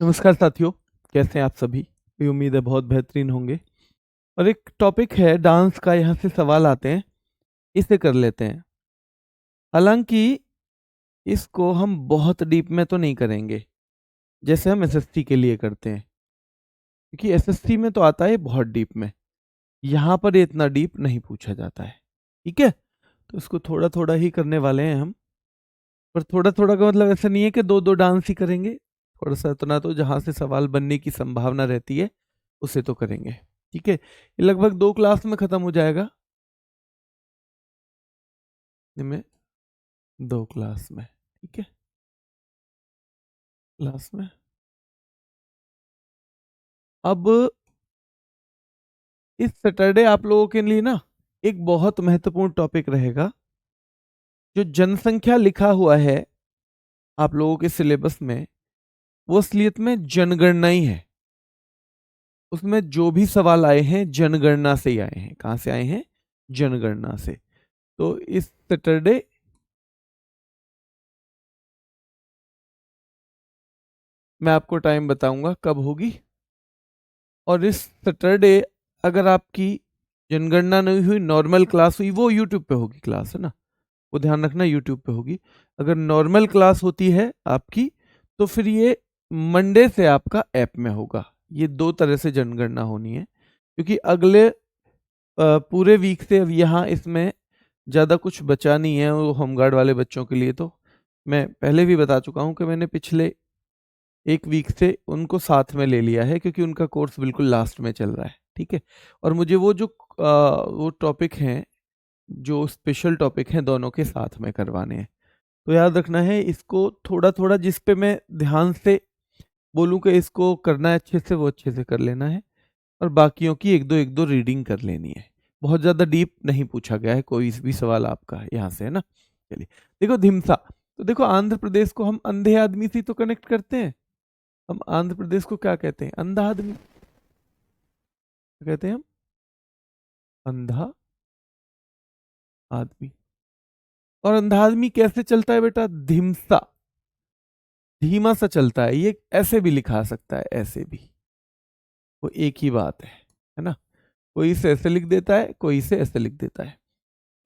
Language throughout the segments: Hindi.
नमस्कार साथियों, कैसे हैं आप सभी? मेरी उम्मीद है बहुत बेहतरीन होंगे। और एक टॉपिक है डांस का, यहाँ से सवाल आते हैं, इसे कर लेते हैं। हालांकि इसको हम बहुत डीप में तो नहीं करेंगे, जैसे हम एसएसटी के लिए करते हैं, क्योंकि एसएसटी में तो आता है बहुत डीप में। यहाँ पर ये इतना डीप नहीं पूछा जाता है, ठीक है? तो इसको थोड़ा थोड़ा ही करने वाले हैं हम। पर थोड़ा थोड़ा का मतलब ऐसा नहीं है कि दो दो डांस ही करेंगे। थोड़ा सा इतना तो जहाँ से सवाल बनने की संभावना रहती है उसे तो करेंगे, ठीक है? ये लगभग 2 क्लास में खत्म हो जाएगा। में 2 क्लास में, ठीक है? क्लास में अब इस सैटरडे आप लोगों के लिए ना एक बहुत महत्वपूर्ण टॉपिक रहेगा। जो जनसंख्या लिखा हुआ है आप लोगों के सिलेबस में, वो असलियत में जनगणना ही है। उसमें जो भी सवाल आए हैं जनगणना से ही आए हैं। कहां से आए हैं? जनगणना से। तो इस सैटरडे मैं आपको टाइम बताऊंगा कब होगी। और इस सैटरडे अगर आपकी जनगणना नहीं हुई, नॉर्मल क्लास हुई, वो यूट्यूब पे होगी क्लास, है ना? वो ध्यान रखना, यूट्यूब पे होगी। अगर नॉर्मल क्लास होती है आपकी, तो फिर ये मंडे से आपका ऐप में होगा। ये 2 तरह से जनगणना होनी है, क्योंकि अगले पूरे वीक से अब यहाँ इसमें ज़्यादा कुछ बचा नहीं है वो होमगार्ड वाले बच्चों के लिए। तो मैं पहले भी बता चुका हूँ कि मैंने पिछले एक वीक से उनको साथ में ले लिया है, क्योंकि उनका कोर्स बिल्कुल लास्ट में चल रहा है, ठीक है? और मुझे वो जो वो टॉपिक हैं, जो स्पेशल टॉपिक हैं, दोनों के साथ में करवाने हैं। तो याद रखना है इसको थोड़ा थोड़ा, जिस पे मैं ध्यान से बोलूँ कि इसको करना है अच्छे से, वो अच्छे से कर लेना है। और बाकियों की एक दो रीडिंग कर लेनी है। बहुत ज़्यादा डीप नहीं पूछा गया है कोई भी सवाल आपका यहाँ से, है ना? चलिए, देखो धिमसा। तो देखो, आंध्र प्रदेश को हम अंधे आदमी से तो कनेक्ट करते हैं। हम आंध्र प्रदेश को क्या कहते हैं? अंधा आदमी। क्या कहते हैं हम? अंधा आदमी। और अंधा आदमी कैसे चलता है बेटा? धिमसा, धीमा सा चलता है। ये ऐसे भी लिखा सकता है, ऐसे भी, वो एक ही बात है ना? कोई इसे ऐसे लिख देता है, कोई इसे ऐसे लिख देता है।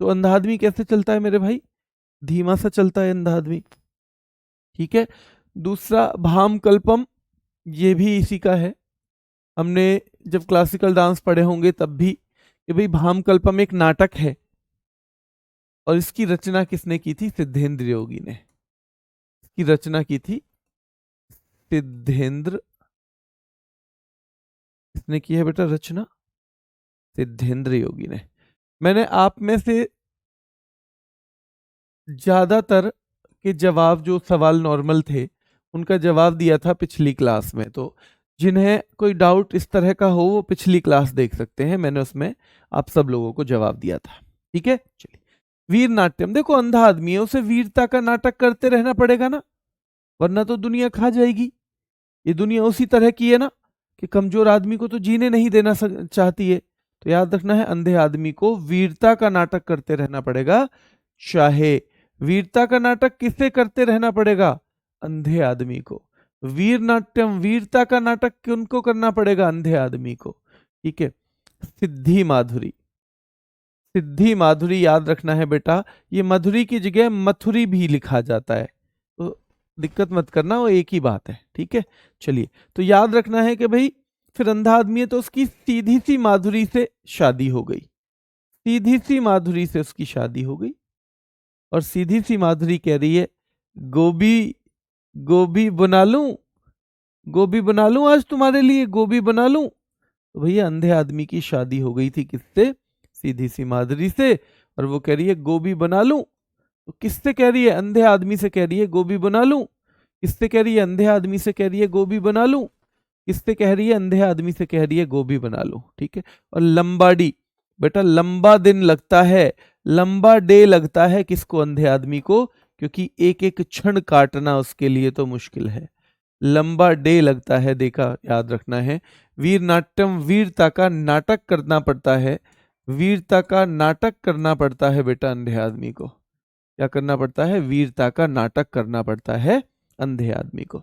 तो अंधा आदमी कैसे चलता है मेरे भाई? धीमा सा चलता है अंधा आदमी, ठीक है? दूसरा, भाम कल्पम, ये भी इसी का है। हमने जब क्लासिकल डांस पढ़े होंगे तब भी, कि भाई भाम कल्पम एक नाटक है, और इसकी रचना किसने की थी? सिद्धेंद्र योगी ने। इसकी रचना की थी सिद्धेंद्र। किसने की है बेटा रचना? सिद्धेंद्र योगी ने। मैंने आप में से ज्यादातर के जवाब, जो सवाल नॉर्मल थे, उनका जवाब दिया था पिछली क्लास में। तो जिन्हें कोई डाउट इस तरह का हो, वो पिछली क्लास देख सकते हैं। मैंने उसमें आप सब लोगों को जवाब दिया था, ठीक है? चलिए, वीर नाट्यम। देखो, अंधा आदमी है, उसे वीरता का नाटक करते रहना पड़ेगा ना, वरना तो दुनिया खा जाएगी। ये दुनिया उसी तरह की है ना, कि कमजोर आदमी को तो जीने नहीं देना चाहती है। तो याद रखना है, अंधे आदमी को वीरता का नाटक करते रहना पड़ेगा। चाहे वीरता का नाटक किससे करते रहना पड़ेगा? अंधे आदमी को। वीर नाट्यम, वीरता का नाटक किनको करना पड़ेगा? अंधे आदमी को, ठीक है? सिद्धि माधुरी। सिद्धि माधुरी याद रखना है बेटा, ये मधुरी की जगह मथुरी भी लिखा जाता है, तो दिक्कत मत करना, वो एक ही बात है, ठीक है? चलिए, तो याद रखना है कि भाई फिर अंधा आदमी है तो उसकी सीधी सी माधुरी से शादी हो गई। सीधी सी माधुरी से उसकी शादी हो गई, और सीधी सी माधुरी कह रही है, गोभी, गोभी बना लूं, गोभी बना लूं आज तुम्हारे लिए, गोभी बना लूं। तो भैया अंधे आदमी की शादी हो गई थी किससे? सीधी सी माधुरी से। और वो कह रही है गोभी बना लूं। तो किससे कह रही है? अंधे आदमी से कह रही है गोभी बना लूं। किससे कह रही है? अंधे आदमी से कह रही है गोभी बना लूं। किससे कह रही है? अंधे आदमी से कह रही है गोभी बना लूं, ठीक है? और लंबाडी, बेटा लंबा दिन लगता है, लंबा डे लगता है किसको? अंधे आदमी को, क्योंकि एक एक क्षण काटना उसके लिए तो मुश्किल है। लंबा डे लगता है, देखा? याद रखना है। वीर नाट्यम, वीरता का नाटक करना पड़ता है। वीरता का नाटक करना पड़ता है बेटा अंधे आदमी को। क्या करना पड़ता है? वीरता का नाटक करना पड़ता है अंधे आदमी को।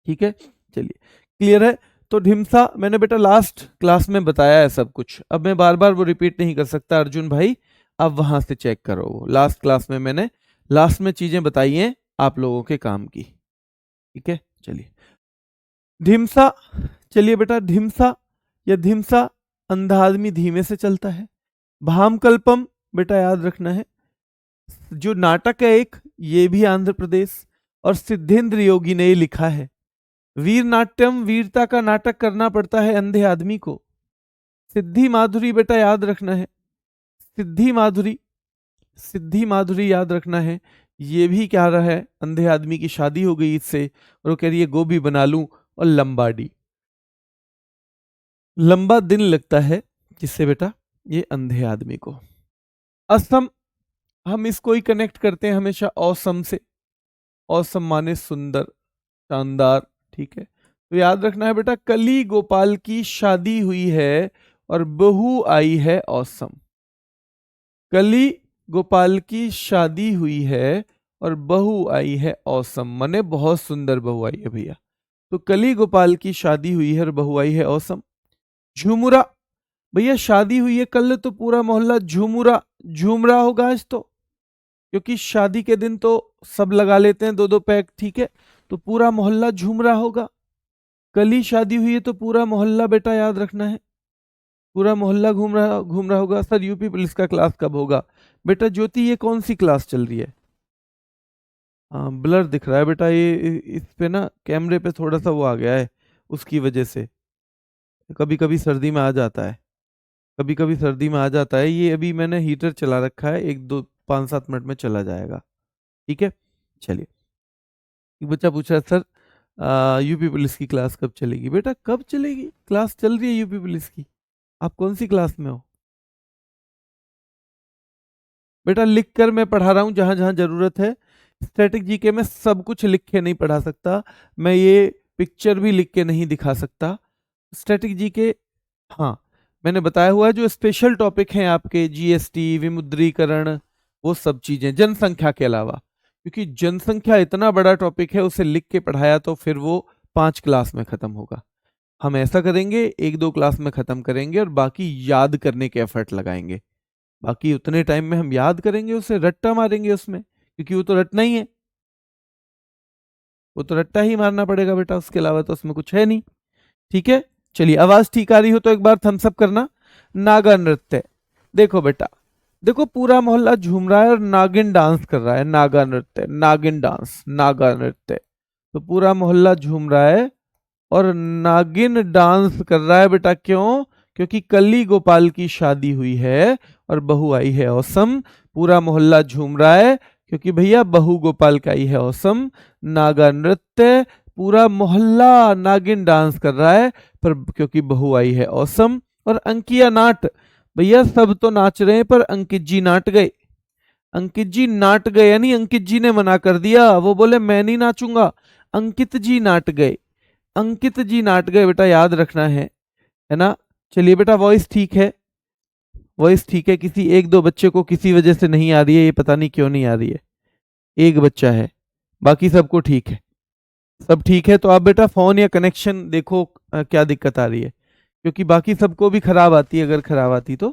ठीक है, चलिए क्लियर है। तो ढिमसा मैंने बेटा लास्ट क्लास में बताया है सब कुछ, अब मैं बार बार वो रिपीट नहीं कर सकता अर्जुन भाई, अब वहां से चेक करो, वो लास्ट क्लास में मैंने लास्ट में चीजें बताई हैं आप लोगों के काम की। ठीक है, चलिए ढिमसा, चलिए बेटा ढिमसा या धिमसा, अंधा आदमी धीमे से चलता है। भामकल्पम बेटा याद रखना है, जो नाटक है एक, ये भी आंध्र प्रदेश और सिद्धेंद्र योगी ने ये लिखा है। वीर नाट्यम, वीरता का नाटक करना पड़ता है अंधे आदमी को। सिद्धि माधुरी बेटा याद रखना है, सिद्धि माधुरी, सिद्धि माधुरी याद रखना है। ये भी क्या रहा है, अंधे आदमी की शादी हो गई इससे और वो कह रही है गोभी बना लूं, और लंबाडी, लंबा दिन लगता है जिससे बेटा ये अंधे आदमी को। असम, हम इसको ही कनेक्ट करते हैं हमेशा औसम से, औसम माने सुंदर, शानदार। ठीक है, तो याद रखना है बेटा, कली गोपाल की शादी हुई है और बहू आई है औसम। कली गोपाल की शादी हुई है और बहू आई है औसम, माने बहुत सुंदर बहू आई है भैया। तो कली गोपाल की शादी हुई है और बहू आई है औसम। झुमुरा, भैया शादी हुई है कल तो पूरा मोहल्ला झुमुरा झूम रहा होगा आज तो, क्योंकि शादी के दिन तो सब लगा लेते हैं दो दो पैक। ठीक है, तो पूरा मोहल्ला झूम रहा होगा। कल ही शादी हुई है तो पूरा मोहल्ला बेटा याद रखना है, पूरा मोहल्ला घूम रहा होगा। सर यूपी पुलिस का क्लास कब होगा? बेटा ज्योति ये कौन सी क्लास चल रही है? हाँ ब्लर दिख रहा है बेटा, ये इस पे ना कैमरे पे थोड़ा सा वो आ गया है, उसकी वजह से कभी कभी सर्दी में आ जाता है, कभी कभी सर्दी में आ जाता है। ये अभी मैंने हीटर चला रखा है, 1 2 5 7 मिनट में चला जाएगा। ठीक है, चलिए एक बच्चा पूछ रहा है सर यूपी पुलिस की क्लास कब चलेगी? बेटा कब चलेगी, क्लास चल रही है यूपी पुलिस की। आप कौन सी क्लास में हो? बेटा लिख कर मैं पढ़ा रहा हूं जहां जहां जरूरत है। स्टैटिक जीके में सब कुछ लिख के नहीं पढ़ा सकता मैं, ये पिक्चर भी लिख के नहीं दिखा सकता। स्टैटिक जीके, हाँ मैंने बताया हुआ है, जो स्पेशल टॉपिक हैं आपके जीएसटी, विमुद्रीकरण, वो सब चीजें जनसंख्या के अलावा, क्योंकि जनसंख्या इतना बड़ा टॉपिक है, उसे लिख के पढ़ाया तो फिर वो 5 क्लास में खत्म होगा। हम ऐसा करेंगे 1 2 क्लास में खत्म करेंगे और बाकी याद करने के एफर्ट लगाएंगे। बाकी उतने टाइम में हम याद करेंगे, उसे रट्टा मारेंगे उसमें, क्योंकि वो तो रटना ही है, वो तो रट्टा ही मारना पड़ेगा बेटा, उसके अलावा तो उसमें कुछ है नहीं। ठीक है, चलिए आवाज ठीक आ रही हो तो एक बार थम्स अप करना। नागा नृत्य, देखो बेटा, देखो पूरा मोहल्ला झूम रहा है और नागिन डांस कर रहा है। नागा नृत्य, नागिन डांस, नागा नृत्य, तो पूरा मोहल्ला झूम रहा है और नागिन डांस कर रहा है बेटा। क्यों? क्योंकि कली गोपाल की शादी हुई है और बहू आई है औसम। पूरा मोहल्ला झूम रहा है क्योंकि भैया बहू गोपाल का आई है औसम। नागा नृत्य, पूरा मोहल्ला नागिन डांस कर रहा है पर क्योंकि बहू आई है औसम। और अंकिया नाट, भैया सब तो नाच रहे हैं पर अंकित जी नाट गए। अंकित जी नाट गए यानी अंकित जी ने मना कर दिया, वो बोले मैं नहीं नाचूंगा, अंकित जी नाट गए। अंकित जी नाट गए बेटा, याद रखना है ना। चलिए बेटा वॉइस ठीक है, वॉइस ठीक है। किसी 1 2 बच्चे को किसी वजह से नहीं आ रही है, ये पता नहीं क्यों नहीं आ रही है, एक बच्चा है, बाकी सबको ठीक है। सब ठीक है तो आप बेटा फोन या कनेक्शन देखो क्या दिक्कत आ रही है, क्योंकि बाकी सबको भी खराब आती है, अगर खराब आती तो।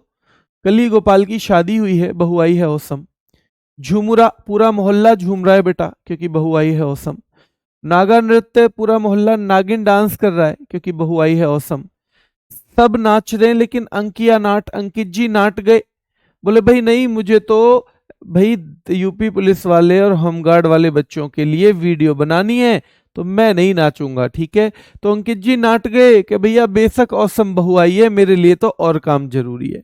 कली गोपाल की शादी हुई है, बहू आई है औसम। झुमुरा, पूरा मोहल्ला झूम रहा है बेटा क्योंकि बहू आई है औसम। नागा नृत्य, पूरा मोहल्ला नागिन डांस कर रहा है क्योंकि बहू आई है औसम। सब नाच रहे हैं लेकिन अंकिया नाट, अंकित जी नाट गए। बोले भाई नहीं, मुझे तो भाई यूपी पुलिस वाले और होमगार्ड वाले बच्चों के लिए वीडियो बनानी है तो मैं नहीं नाचूंगा। ठीक है, तो अंकित जी नाट गए कि भैया बेशक औसम बहू आई है, मेरे लिए तो और काम जरूरी है।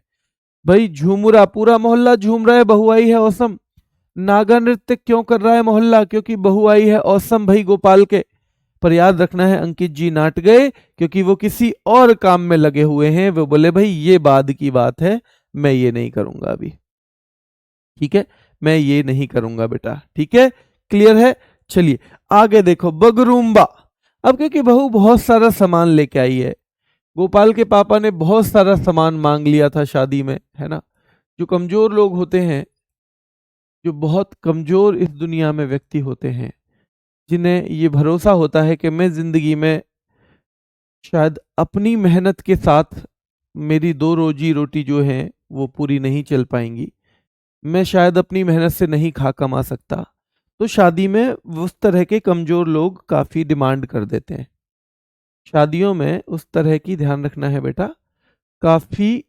भाई झूमुरा, पूरा मोहल्ला झूम रहा है, बहू आई है औसम। नागा नृत्य क्यों कर रहा है मोहल्ला? क्योंकि बहू आई है औसम भाई गोपाल के। पर याद रखना है अंकित जी नाट गए क्योंकि वो किसी और काम में लगे हुए हैं, वो बोले भाई ये बाद की बात है, मैं ये नहीं करूंगा अभी। ठीक है, मैं ये नहीं करूंगा बेटा। ठीक है, क्लियर है। चलिए आगे देखो, बगरूम्बा। अब क्योंकि बहू बहुत सारा सामान लेके आई है, गोपाल के पापा ने बहुत सारा सामान मांग लिया था शादी में, है ना। जो कमजोर लोग होते हैं, जो बहुत कमजोर इस दुनिया में व्यक्ति होते हैं, जिन्हें ये भरोसा होता है कि मैं ज़िंदगी में शायद अपनी मेहनत के साथ मेरी 2 रोज़ी रोटी जो है वो पूरी नहीं चल पाएँगी। मैं शायद अपनी मेहनत से नहीं खा कमा सकता। तो शादी में उस तरह के कमज़ोर लोग काफ़ी डिमांड कर देते हैं। शादियों में उस तरह की ध्यान रखना है बेटा, काफ़ी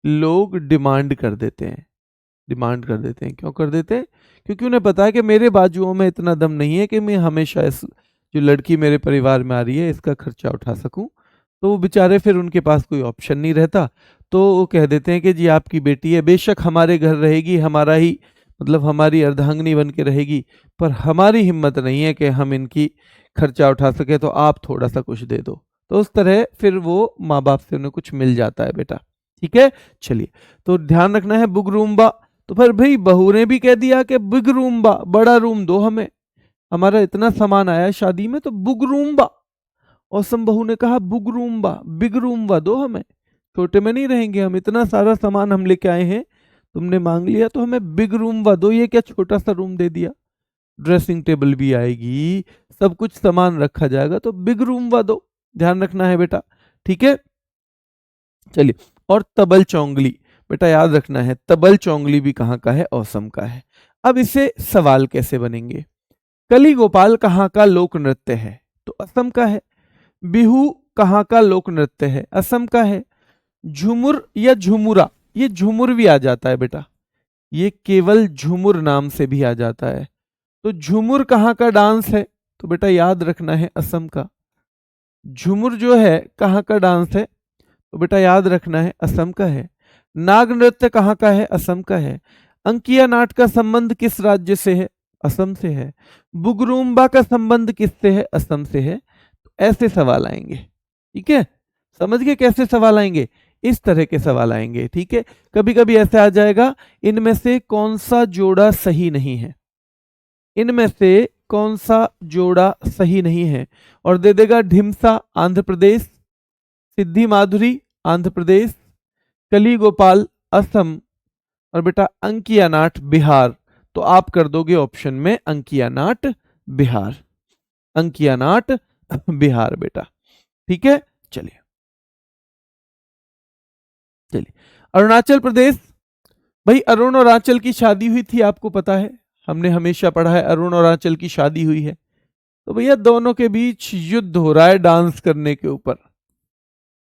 लोग डिमांड कर देते हैं। डिमांड कर देते हैं। क्यों कर देते हैं? क्योंकि उन्हें पता है कि मेरे बाजुओं में इतना दम नहीं है कि मैं हमेशा इस जो लड़की मेरे परिवार में आ रही है इसका खर्चा उठा सकूं। तो वो बेचारे फिर उनके पास कोई ऑप्शन नहीं रहता। तो वो कह देते हैं कि जी आपकी बेटी है, बेशक हमारे घर रहेगी, हमारा ही मतलब हमारी अर्धांगिनी बन के रहेगी, पर हमारी हिम्मत नहीं है कि हम इनकी खर्चा उठा सके, तो आप थोड़ा सा कुछ दे दो। तो उस तरह फिर वो माँ बाप से उन्हें कुछ मिल जाता है बेटा। ठीक है, चलिए। तो ध्यान रखना है बुगरूम्बा। तो फिर भाई बहू ने भी कह दिया कि बिग रूम बा, बड़ा रूम दो हमें, हमारा इतना सामान आया है शादी में, तो बुग रूम बा। औसम बहू ने कहा बुग रूम बा, बिग रूम बा दो हमें, छोटे में नहीं रहेंगे हम, इतना सारा सामान हम लेके आए हैं, तुमने मांग लिया तो हमें बिग रूम बा दो। ये क्या छोटा सा रूम दे दिया, ड्रेसिंग टेबल भी आएगी, सब कुछ सामान रखा जाएगा, तो बिग रूम बा दो। ध्यान रखना है बेटा। ठीक है, चलिए। और तबल चौंगली, बेटा याद रखना है तबल चौंगली भी कहाँ का है, असम का है। अब इसे सवाल कैसे बनेंगे? कली गोपाल कहाँ का लोक नृत्य है? तो असम का है। बिहू कहाँ का लोक नृत्य है? असम का है। झुमुर या झुमुरा, ये झुमुर भी आ जाता है बेटा, ये केवल झुमुर नाम से भी आ जाता है। तो झुमुर कहाँ का डांस है? तो बेटा याद रखना है असम का। झुमुर जो है कहाँ का डांस है? तो बेटा याद रखना है असम का है। नाग नृत्य कहाँ का है? असम का है। अंकिया नाट का संबंध किस राज्य से है? असम से है। बुगरूम्बा का संबंध किससे है? असम से है। तो ऐसे सवाल आएंगे। ठीक है, समझ गए कैसे सवाल आएंगे? इस तरह के सवाल आएंगे। ठीक है, कभी कभी ऐसे आ जाएगा, इनमें से कौन सा जोड़ा सही नहीं है, इनमें से कौन सा जोड़ा सही नहीं है, और दे देगा ढिमसा आंध्र प्रदेश, सिद्धि माधुरी आंध्र प्रदेश, कली गोपाल असम, और बेटा अंकिया नाट बिहार। तो आप कर दोगे ऑप्शन में अंकिया नाट बिहार, अंकिया नाट बिहार बेटा। ठीक है, चलिए चलिए। अरुणाचल प्रदेश, भाई अरुण और आंचल की शादी हुई थी, आपको पता है, हमने हमेशा पढ़ा है अरुण और आंचल की शादी हुई है। तो भैया दोनों के बीच युद्ध हो रहा है डांस करने के ऊपर,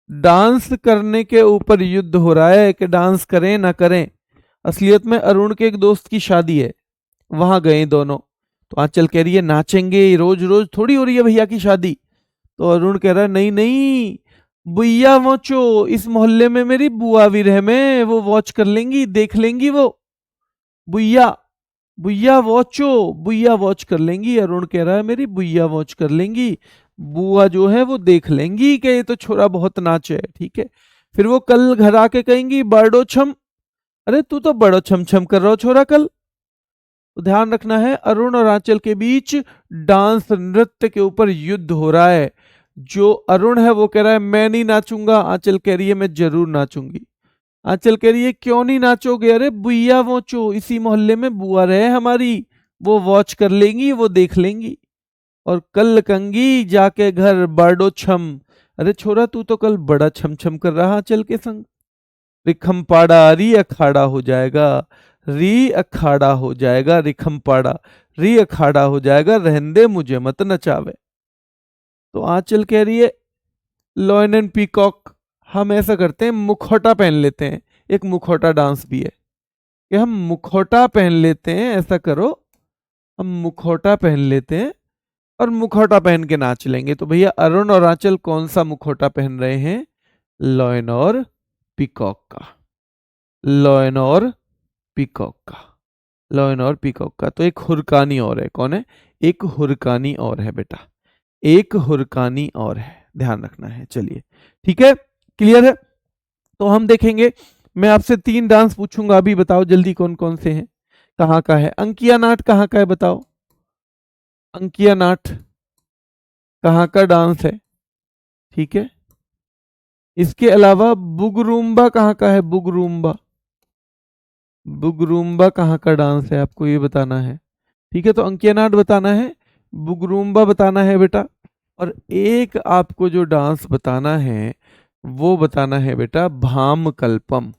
डांस करने के ऊपर युद्ध हो रहा है कि डांस करें ना करें। असलियत में अरुण के एक दोस्त की शादी है, वहां गए दोनों। तो आंचल कह रही है नाचेंगे, रोज रोज थोड़ी हो रही है भैया की शादी। तो अरुण कह रहा है नहीं नहीं, बुआ वॉचो, इस मोहल्ले में मेरी बुआ भी रह में, वो वॉच कर लेंगी, देख लेंगी वो, बुआ बुआ वॉचो, बुआ वॉच कर लेंगी। अरुण कह रहा है मेरी बुआ वॉच कर लेंगी, बुआ जो है वो देख लेंगी कि ये तो छोरा बहुत नाच है। ठीक है, फिर वो कल घर आके कहेंगी बड़ो छम, अरे तू तो बड़ो छम छम कर रहा हो छोरा कल। तो ध्यान रखना है अरुण और आंचल के बीच डांस नृत्य के ऊपर युद्ध हो रहा है। जो अरुण है वो कह रहा है मैं नहीं नाचूंगा, आंचल कह रही है मैं जरूर नाचूंगी। आंचल कह रही है क्यों नहीं नाचोगे? अरे बुआ वोचो, इसी मोहल्ले में बुआ रहे हमारी, वो वॉच कर लेंगी, वो देख लेंगी। और कल कंगी जाके घर बाडो छम, अरे छोरा तू तो कल बड़ा छम छम कर रहा आंचल के संग, रिखमपाड़ा री अखाड़ा हो जाएगा, री अखाड़ा हो जाएगा, रिखमपाड़ा री अखाड़ा हो जाएगा, रहन दे मुझे मत नचावे। तो आंचल कह रही है लॉयन एंड पीकॉक, हम ऐसा करते हैं मुखौटा पहन लेते हैं, एक मुखौटा डांस भी है कि हम मुखौटा पहन लेते हैं, ऐसा करो हम मुखौटा पहन लेते हैं और मुखौटा पहन के नाच लेंगे। तो भैया अरुण और आंचल कौन सा मुखौटा पहन रहे हैं? लॉयन और पीकॉक का, लॉयन और पीकॉक का, लॉयन और पीकॉक का। तो एक हुरकानी और है, कौन है? एक हुरकानी और है बेटा, एक हुरकानी और है, ध्यान रखना है। चलिए ठीक है, क्लियर है। तो हम देखेंगे, मैं आपसे 3 डांस पूछूंगा, अभी बताओ जल्दी कौन कौन से हैं, कहाँ का है। अंकिया नाट कहाँ का है बताओ, अंकिया नाट कहाँ का डांस है? ठीक है, इसके अलावा बुगरूम्बा कहाँ का है? बुगरूम्बा, बुगरूम्बा कहाँ का डांस है आपको ये बताना है। ठीक है, तो अंकिया नाट बताना है, बुगरूम्बा बताना है बेटा, और एक आपको जो डांस बताना है वो बताना है बेटा भाम कल्पम।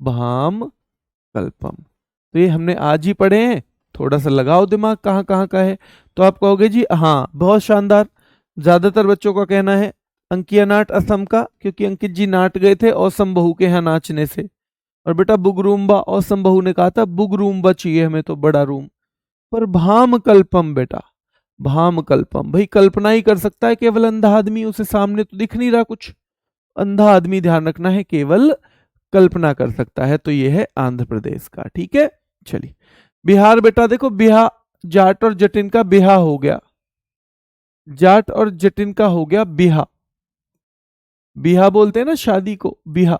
भाम कल्पम, तो ये हमने आज ही पढ़े हैं। थोड़ा सा लगाओ दिमाग कहाँ कहाँ का है। तो आप कहोगे जी हाँ बहुत शानदार। ज्यादातर बच्चों का कहना है अंकिया नाट असम का, क्योंकि अंकित जी नाट गए थे औसम बहू के यहाँ नाचने से। और बेटा बुगरूम्बा, औसम बहू ने कहा था बुगरूम्बा चाहिए हमें तो बड़ा रूम। पर भाम कल्पम बेटा, भाम कल्पम, भाई कल्पना ही कर सकता है केवल अंधा आदमी, उसे सामने तो दिख नहीं रहा कुछ। अंधा आदमी ध्यान रखना है केवल कल्पना कर सकता है। तो ये है आंध्र प्रदेश का। ठीक है, चलिए बिहार बेटा देखो, बिहार जाट और जटिन का बिहा हो गया। जाट और जटिन का हो गया बिहा। बिहा बोलते हैं ना शादी को, बिहा।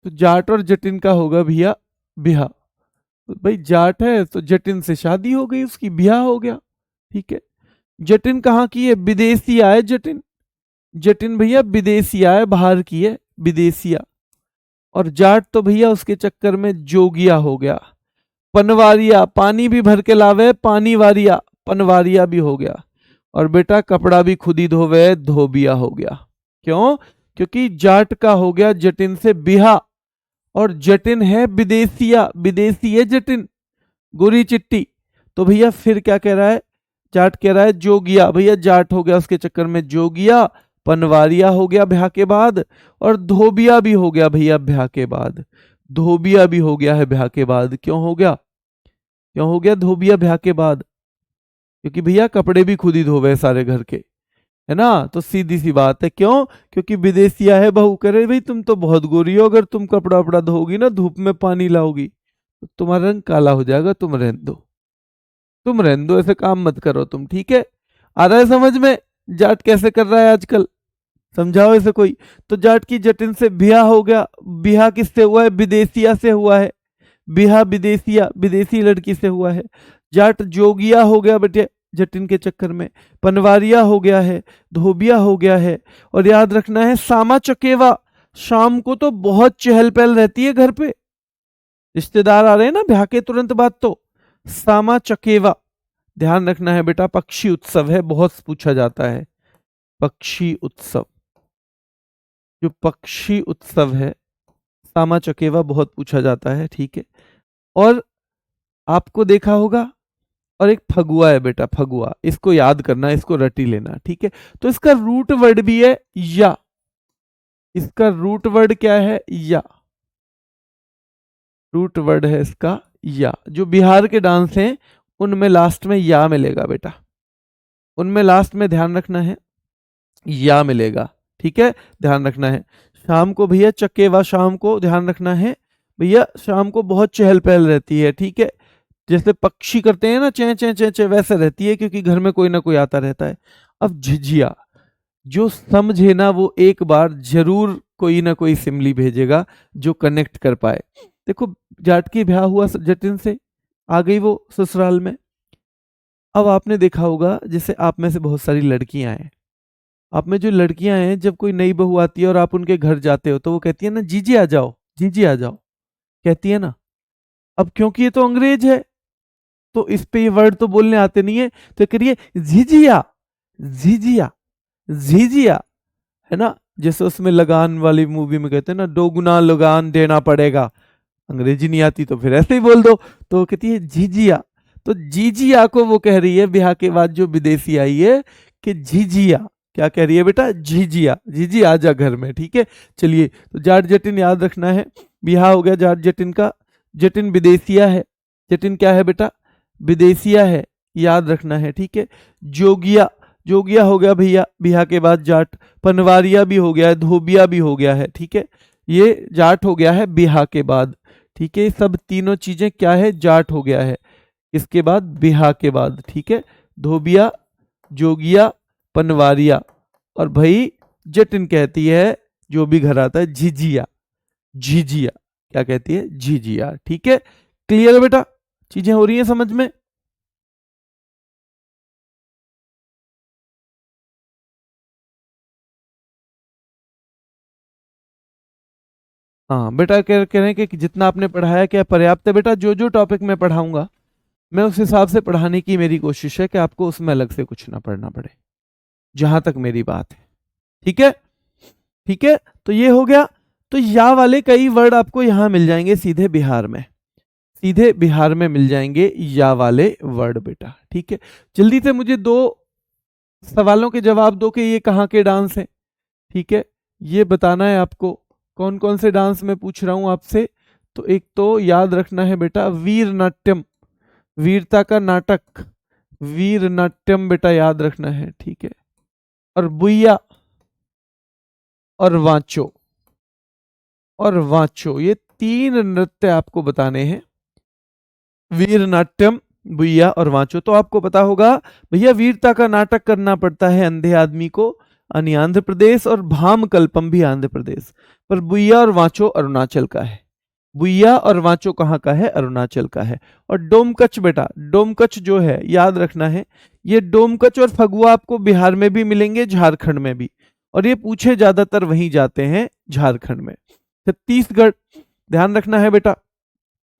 तो जाट और जटिन का होगा भैया बिहा। तो भाई जाट है तो जटिन से शादी हो गई उसकी, बिहा हो गया। ठीक है, जटिन कहाँ की है? विदेशी आए जटिन। जटिन भैया विदेशिया है, बाहर की है, विदेशिया। और जाट तो भैया उसके चक्कर में जोगिया हो गया। पनवारिया, पानी भी भर के लावे, पानी वारिया, पनवारिया भी हो गया। और बेटा कपड़ा भी खुद ही धोवे, धोबिया हो गया। क्यों? क्योंकि जाट का हो गया जटिन से बिहा, और जटिन है विदेशिया, विदेशी है जटिन, गोरी चिट्टी। तो भैया फिर क्या कह रहा है? जाट कह रहा है जोगिया, भैया जाट हो गया उसके चक्कर में जोगिया, पनवारिया हो गया ब्याह के बाद, और धोबिया भी हो गया भैया ब्याह के बाद। धोबिया भी हो गया है ब्याह के बाद। क्यों हो गया? क्यों हो गया धोबिया ब्याह के बाद? क्योंकि भैया कपड़े भी खुद ही धोवे सारे घर के, है ना। तो सीधी सी बात है। क्यों? क्योंकि विदेशिया है, बहू करे भाई तुम तो बहुत गोरी हो, अगर तुम कपड़ा वपड़ा धोगी ना, धूप में पानी लाओगी तो तुम्हारा रंग काला हो जाएगा, तुम रहने दो, तुम रहने दो, ऐसे काम मत करो तुम। ठीक है, आ रहा है समझ में जाट कैसे कर रहा है आजकल? समझाओ इसे कोई। तो जाट की जटिन से बिहा हो गया। बिहा किससे हुआ है? विदेशिया से हुआ है। बिहा विदेशिया, विदेशी लड़की से हुआ है। जाट जोगिया हो गया बेटे जटिन के चक्कर में, पनवारिया हो गया है, धोबिया हो गया है। और याद रखना है सामा चकेवा, शाम को तो बहुत चहल पहल रहती है घर पे, रिश्तेदार आ रहे हैं ना ब्याह के तुरंत बाद तो। सामा चकेवा ध्यान रखना है बेटा, पक्षी उत्सव है, बहुत पूछा जाता है। पक्षी उत्सव, जो पक्षी उत्सव है सामा चकेवा, बहुत पूछा जाता है। ठीक है, और आपको देखा होगा, और एक फगुआ है बेटा, फगुआ, इसको याद करना, इसको रटी लेना। ठीक है, तो इसका रूट वर्ड भी है या। इसका रूट वर्ड क्या है? या। रूट वर्ड है इसका या। जो बिहार के डांस हैं उनमें लास्ट में या मिलेगा बेटा, उनमें लास्ट में ध्यान रखना है या मिलेगा। ठीक है, ध्यान रखना है। शाम को भैया चकेवा, शाम को ध्यान रखना है भैया, शाम को बहुत चहल पहल रहती है। ठीक है, जैसे पक्षी करते हैं ना चें चें चें चें, वैसे रहती है, क्योंकि घर में कोई ना कोई आता रहता है। अब झिझिया, जो समझे ना वो एक बार जरूर कोई ना कोई सिमली भेजेगा जो कनेक्ट कर पाए। देखो जाट की ब्याह हुआ जटिन से, आ गई वो ससुराल में। अब आपने देखा होगा जैसे आप में से बहुत सारी लड़कियां हैं, आप में जो लड़कियां हैं, जब कोई नई बहू आती है और आप उनके घर जाते हो तो वो कहती है ना जीजी आ जाओ, जीजी आ जाओ, कहती है ना। अब क्योंकि ये तो अंग्रेज है तो इस पे ये वर्ड तो बोलने आते नहीं है, तो करिए झिझिया, झिझिया, झिझिया, है ना। जैसे उसमें लगान वाली मूवी में कहते हैं ना, दोगुना लगान देना पड़ेगा। अंग्रेजी नहीं आती तो फिर ऐसे ही बोल दो। तो वो कहती है झिझिया। तो जीजिया को वो कह रही है ब्याह के बाद जो विदेशी आई है कि झिझिया। क्या कह रही है बेटा? झिझिया, झिझी आ जा घर में। ठीक है, चलिए तो जाट जटिन याद रखना है। बिहार हो गया जाट जटिन का। जटिन विदेशिया है। जटिन क्या है बेटा? विदेशिया है, याद रखना है। ठीक है, जोगिया, जोगिया हो गया भैया बिहार के बाद जाट। पनवारिया भी हो गया है, धोबिया भी हो गया है। ठीक है, ये जाट हो गया है बिहार के बाद। ठीक है, सब तीनों चीजें क्या है? जाट हो गया है इसके बाद, बिहार के बाद। ठीक है, धोबिया, जोगिया, पनवारिया, और भाई जटिन कहती है जो भी घर आता है झिझिया, झिझिया, क्या कहती है? झिझिया। ठीक है, क्लियर है बेटा? चीजें हो रही हैं समझ में? हाँ बेटा, कह रहे हैं कि जितना आपने पढ़ाया क्या पर्याप्त है बेटा? जो जो टॉपिक मैं पढ़ाऊंगा मैं उस हिसाब से पढ़ाने की मेरी कोशिश है कि आपको उसमें अलग से कुछ ना पढ़ना पड़े, जहां तक मेरी बात है। ठीक है, ठीक है, तो ये हो गया। तो या वाले कई वर्ड आपको यहां मिल जाएंगे सीधे बिहार में, सीधे बिहार में मिल जाएंगे या वाले वर्ड बेटा। ठीक है, जल्दी से मुझे 2 सवालों के जवाब दो कि ये कहाँ के डांस हैं। ठीक है, ये बताना है आपको कौन कौन से डांस मैं पूछ रहा हूं आपसे। तो एक तो याद रखना है बेटा वीर नाट्यम, वीरता का नाटक, वीर नाट्यम बेटा याद रखना है। ठीक है, और बुइया और वांचो, और वांचो, ये 3 नृत्य आपको बताने हैं, वीर नाट्यम, बुइया और वांचो। तो आपको पता होगा भैया वीरता का नाटक करना पड़ता है अंधे आदमी को, यानी आंध्र प्रदेश, और भाम कल्पम भी आंध्र प्रदेश, पर बुइया और वांचो अरुणाचल का है। बुइया और वांचो कहाँ का है? अरुणाचल का है। और डोमकच बेटा, डोमकच जो है याद रखना है, ये डोमकच और फगुआ आपको बिहार में भी मिलेंगे, झारखंड में भी, और ये पूछे ज्यादातर वहीं जाते हैं, झारखंड में। छत्तीसगढ़ ध्यान रखना है बेटा,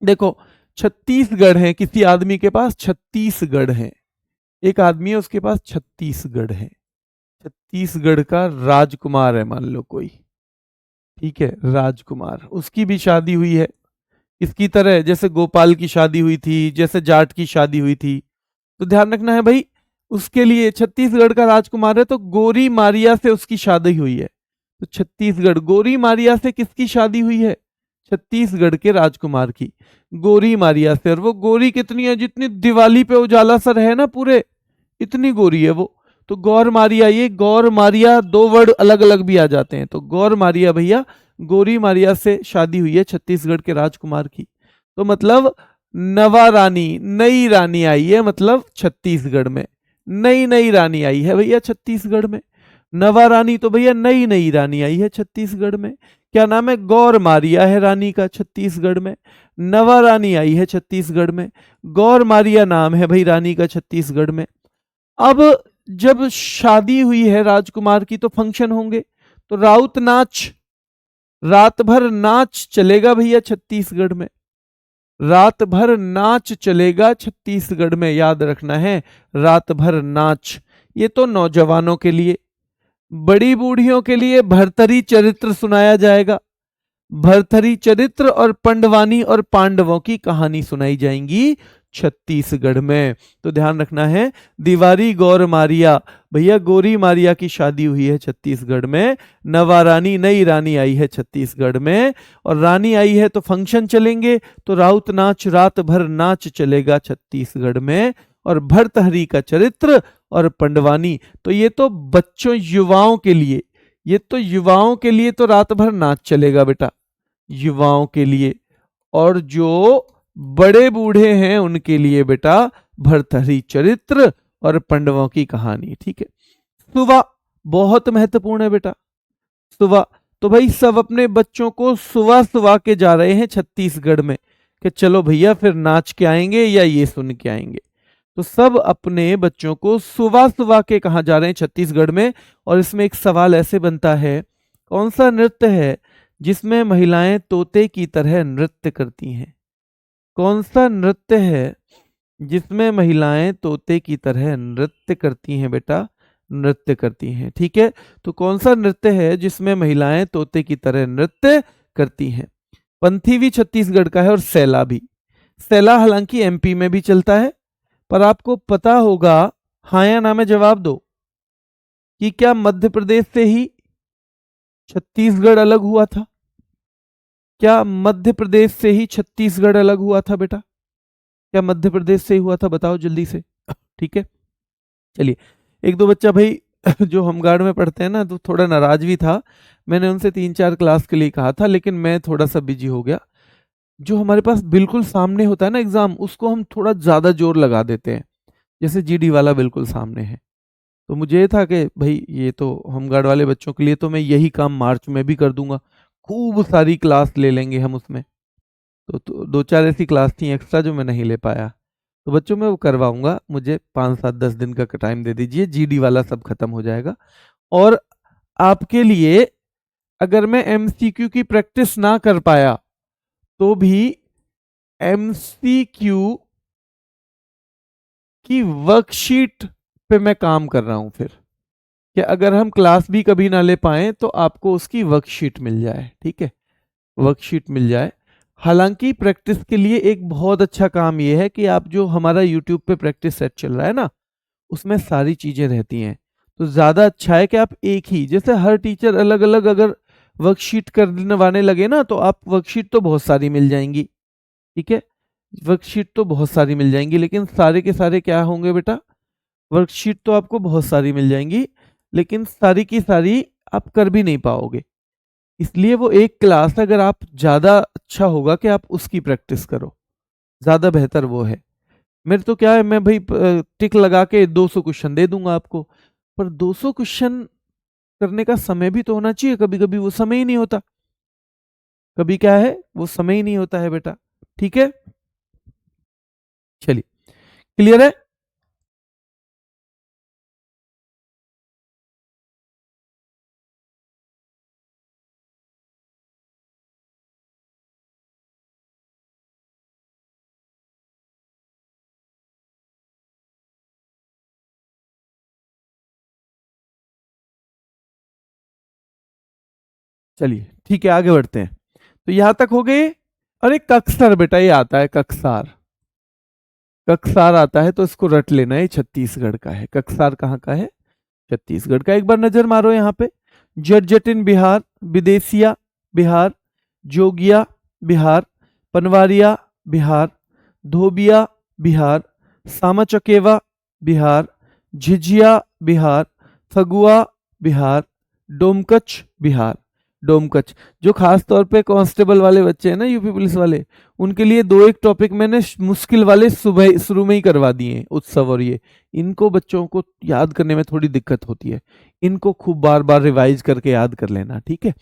देखो छत्तीसगढ़ है, किसी आदमी के पास छत्तीसगढ़ है, एक आदमी है उसके पास छत्तीसगढ़ है, छत्तीसगढ़ का राजकुमार है मान लो कोई, ठीक है, राजकुमार, उसकी भी शादी हुई है इसकी तरह, जैसे गोपाल की शादी हुई थी, जैसे जाट की शादी हुई थी। तो ध्यान रखना है भाई, उसके लिए छत्तीसगढ़ का राजकुमार है तो गोरी मारिया से उसकी शादी हुई है। तो छत्तीसगढ़, गोरी मारिया से किसकी शादी हुई है? छत्तीसगढ़ के राजकुमार की, गोरी मारिया से। और वो गोरी कितनी है? जितनी दिवाली पे उजाला सर है ना पूरे, इतनी गोरी है वो। तो गौर मारिया, ये गौर मारिया 2 वर्ड अलग अलग भी आ जाते हैं। तो गौर मारिया भैया, गोरी मारिया से शादी हुई है छत्तीसगढ़ के राजकुमार की। तो मतलब नवा रानी, नई रानी आई है, मतलब छत्तीसगढ़ में नई नई रानी आई है भैया छत्तीसगढ़ में। नवा रानी तो भैया नई नई रानी आई है छत्तीसगढ़ में। क्या नाम है? गौर मारिया है रानी का छत्तीसगढ़ में, नवा रानी आई है छत्तीसगढ़ में, गौर मारिया नाम है भाई रानी का छत्तीसगढ़ में। अब जब शादी हुई है राजकुमार की तो फंक्शन होंगे, तो राउत नाच, रात भर नाच चलेगा भैया छत्तीसगढ़ में, रात भर नाच चलेगा छत्तीसगढ़ में, याद रखना है, रात भर नाच। ये तो नौजवानों के लिए, बड़ी बूढ़ियों के लिए भरतरी चरित्र सुनाया जाएगा, भरथरी चरित्र और पंडवानी और पांडवों की कहानी सुनाई जाएंगी छत्तीसगढ़ में। तो ध्यान रखना है, दिवारी गौर मारिया, भैया गोरी मारिया की शादी हुई है छत्तीसगढ़ में, नवा रानी नई रानी आई है छत्तीसगढ़ में, और रानी आई है तो फंक्शन चलेंगे, तो राउत नाच, रात भर नाच चलेगा छत्तीसगढ़ में, और भरतहरी का चरित्र और पंडवानी। तो ये तो बच्चों युवाओं के लिए, ये तो युवाओं के लिए तो रात भर नाच चलेगा बेटा, युवाओं के लिए। और जो बड़े बूढ़े हैं उनके लिए बेटा भरथरी चरित्र और पांडवों की कहानी। ठीक है, सुबह बहुत महत्वपूर्ण है बेटा, सुबह। तो भाई सब अपने बच्चों को सुबह सुबह के जा रहे हैं छत्तीसगढ़ में कि चलो भैया फिर नाच के आएंगे या ये सुन के आएंगे। तो सब अपने बच्चों को सुबह सुबह के कहाँ जा रहे हैं? छत्तीसगढ़ में। और इसमें एक सवाल ऐसे बनता है, कौन सा नृत्य है जिसमें महिलाएं तोते की तरह नृत्य करती हैं? कौन सा नृत्य है जिसमें महिलाएं तोते की तरह नृत्य करती हैं बेटा? नृत्य करती हैं, ठीक है। तो कौन सा नृत्य है जिसमें महिलाएं तोते की तरह नृत्य करती हैं? पंथी भी छत्तीसगढ़ का है और सैला भी। सैला हालांकि एमपी में भी चलता है, पर आपको पता होगा, हाँ या ना में जवाब दो, कि क्या मध्य प्रदेश से ही छत्तीसगढ़ अलग हुआ था? क्या मध्य प्रदेश से ही छत्तीसगढ़ अलग हुआ था बेटा? क्या मध्य प्रदेश से ही हुआ था? बताओ जल्दी से। ठीक है, चलिए। एक दो बच्चा भाई जो होमगार्ड में पढ़ते हैं ना, तो थोड़ा नाराज भी था, मैंने उनसे 3-4 क्लास के लिए कहा था, लेकिन मैं थोड़ा सा बिजी हो गया। जो हमारे पास बिल्कुल सामने होता है ना एग्जाम, उसको हम थोड़ा ज्यादा जोर लगा देते हैं, जैसे जीडी वाला बिल्कुल सामने है। तो मुझे ये था कि भाई ये तो होमगार्ड वाले बच्चों के लिए तो मैं यही काम मार्च में भी कर दूंगा, खूब सारी क्लास ले लेंगे हम उसमें। तो 2-4 ऐसी क्लास थी एक्स्ट्रा जो मैं नहीं ले पाया। तो बच्चों में वो करवाऊंगा, मुझे 5-7-10 दिन का टाइम दे दीजिए, जीडी वाला सब खत्म हो जाएगा। और आपके लिए अगर मैं एमसीक्यू की प्रैक्टिस ना कर पाया तो भी एमसीक्यू कि वर्कशीट पे मैं काम कर रहा हूं फिर, कि अगर हम क्लास भी कभी ना ले पाए तो आपको उसकी वर्कशीट मिल जाए, ठीक है, वर्कशीट मिल जाए। हालांकि प्रैक्टिस के लिए एक बहुत अच्छा काम ये है कि आप जो हमारा यूट्यूब पे प्रैक्टिस सेट चल रहा है ना, उसमें सारी चीजें रहती हैं। तो ज्यादा अच्छा है कि आप एक ही, जैसे हर टीचर अलग अलग अगर वर्कशीट करवाने लगे ना, तो आप वर्कशीट तो बहुत सारी मिल जाएंगी, ठीक है, वर्कशीट तो बहुत सारी मिल जाएंगी, लेकिन सारे के सारे क्या होंगे बेटा, वर्कशीट तो आपको बहुत सारी मिल जाएंगी, लेकिन सारी की सारी आप कर भी नहीं पाओगे। इसलिए वो एक क्लास अगर आप ज्यादा अच्छा होगा कि आप उसकी प्रैक्टिस करो, ज्यादा बेहतर वो है। मेरे तो क्या है, मैं भाई टिक लगा के 200 क्वेश्चन दे दूंगा आपको, पर 200 क्वेश्चन करने का समय भी तो होना चाहिए, कभी कभी वो समय ही नहीं होता, कभी क्या है वो समय ही नहीं होता है बेटा, ठीक है। चलिए, क्लियर है। चलिए ठीक है, आगे बढ़ते हैं। तो यहां तक हो गए। अरे कक्सर बेटा, ये आता है कक्सार, कक्सार आता है तो इसको रट लेना है, छत्तीसगढ़ का है। कक्सार कहाँ का है, छत्तीसगढ़ का। एक बार नजर मारो यहाँ पे, जटजटिन बिहार, विदेशिया बिहार, जोगिया बिहार, पनवारिया बिहार, धोबिया बिहार, सामाचकेवा बिहार, झिझिया बिहार, फगुआ बिहार, डोमकच बिहार। डोमकच, जो खास तौर पे कांस्टेबल वाले बच्चे हैं ना, यूपी पुलिस वाले, उनके लिए दो एक टॉपिक मैंने मुश्किल वाले सुबह शुरू में ही करवा दिए हैं, उत्सव और ये। इनको बच्चों को याद करने में थोड़ी दिक्कत होती है, इनको खूब बार बार रिवाइज करके याद कर लेना, ठीक है।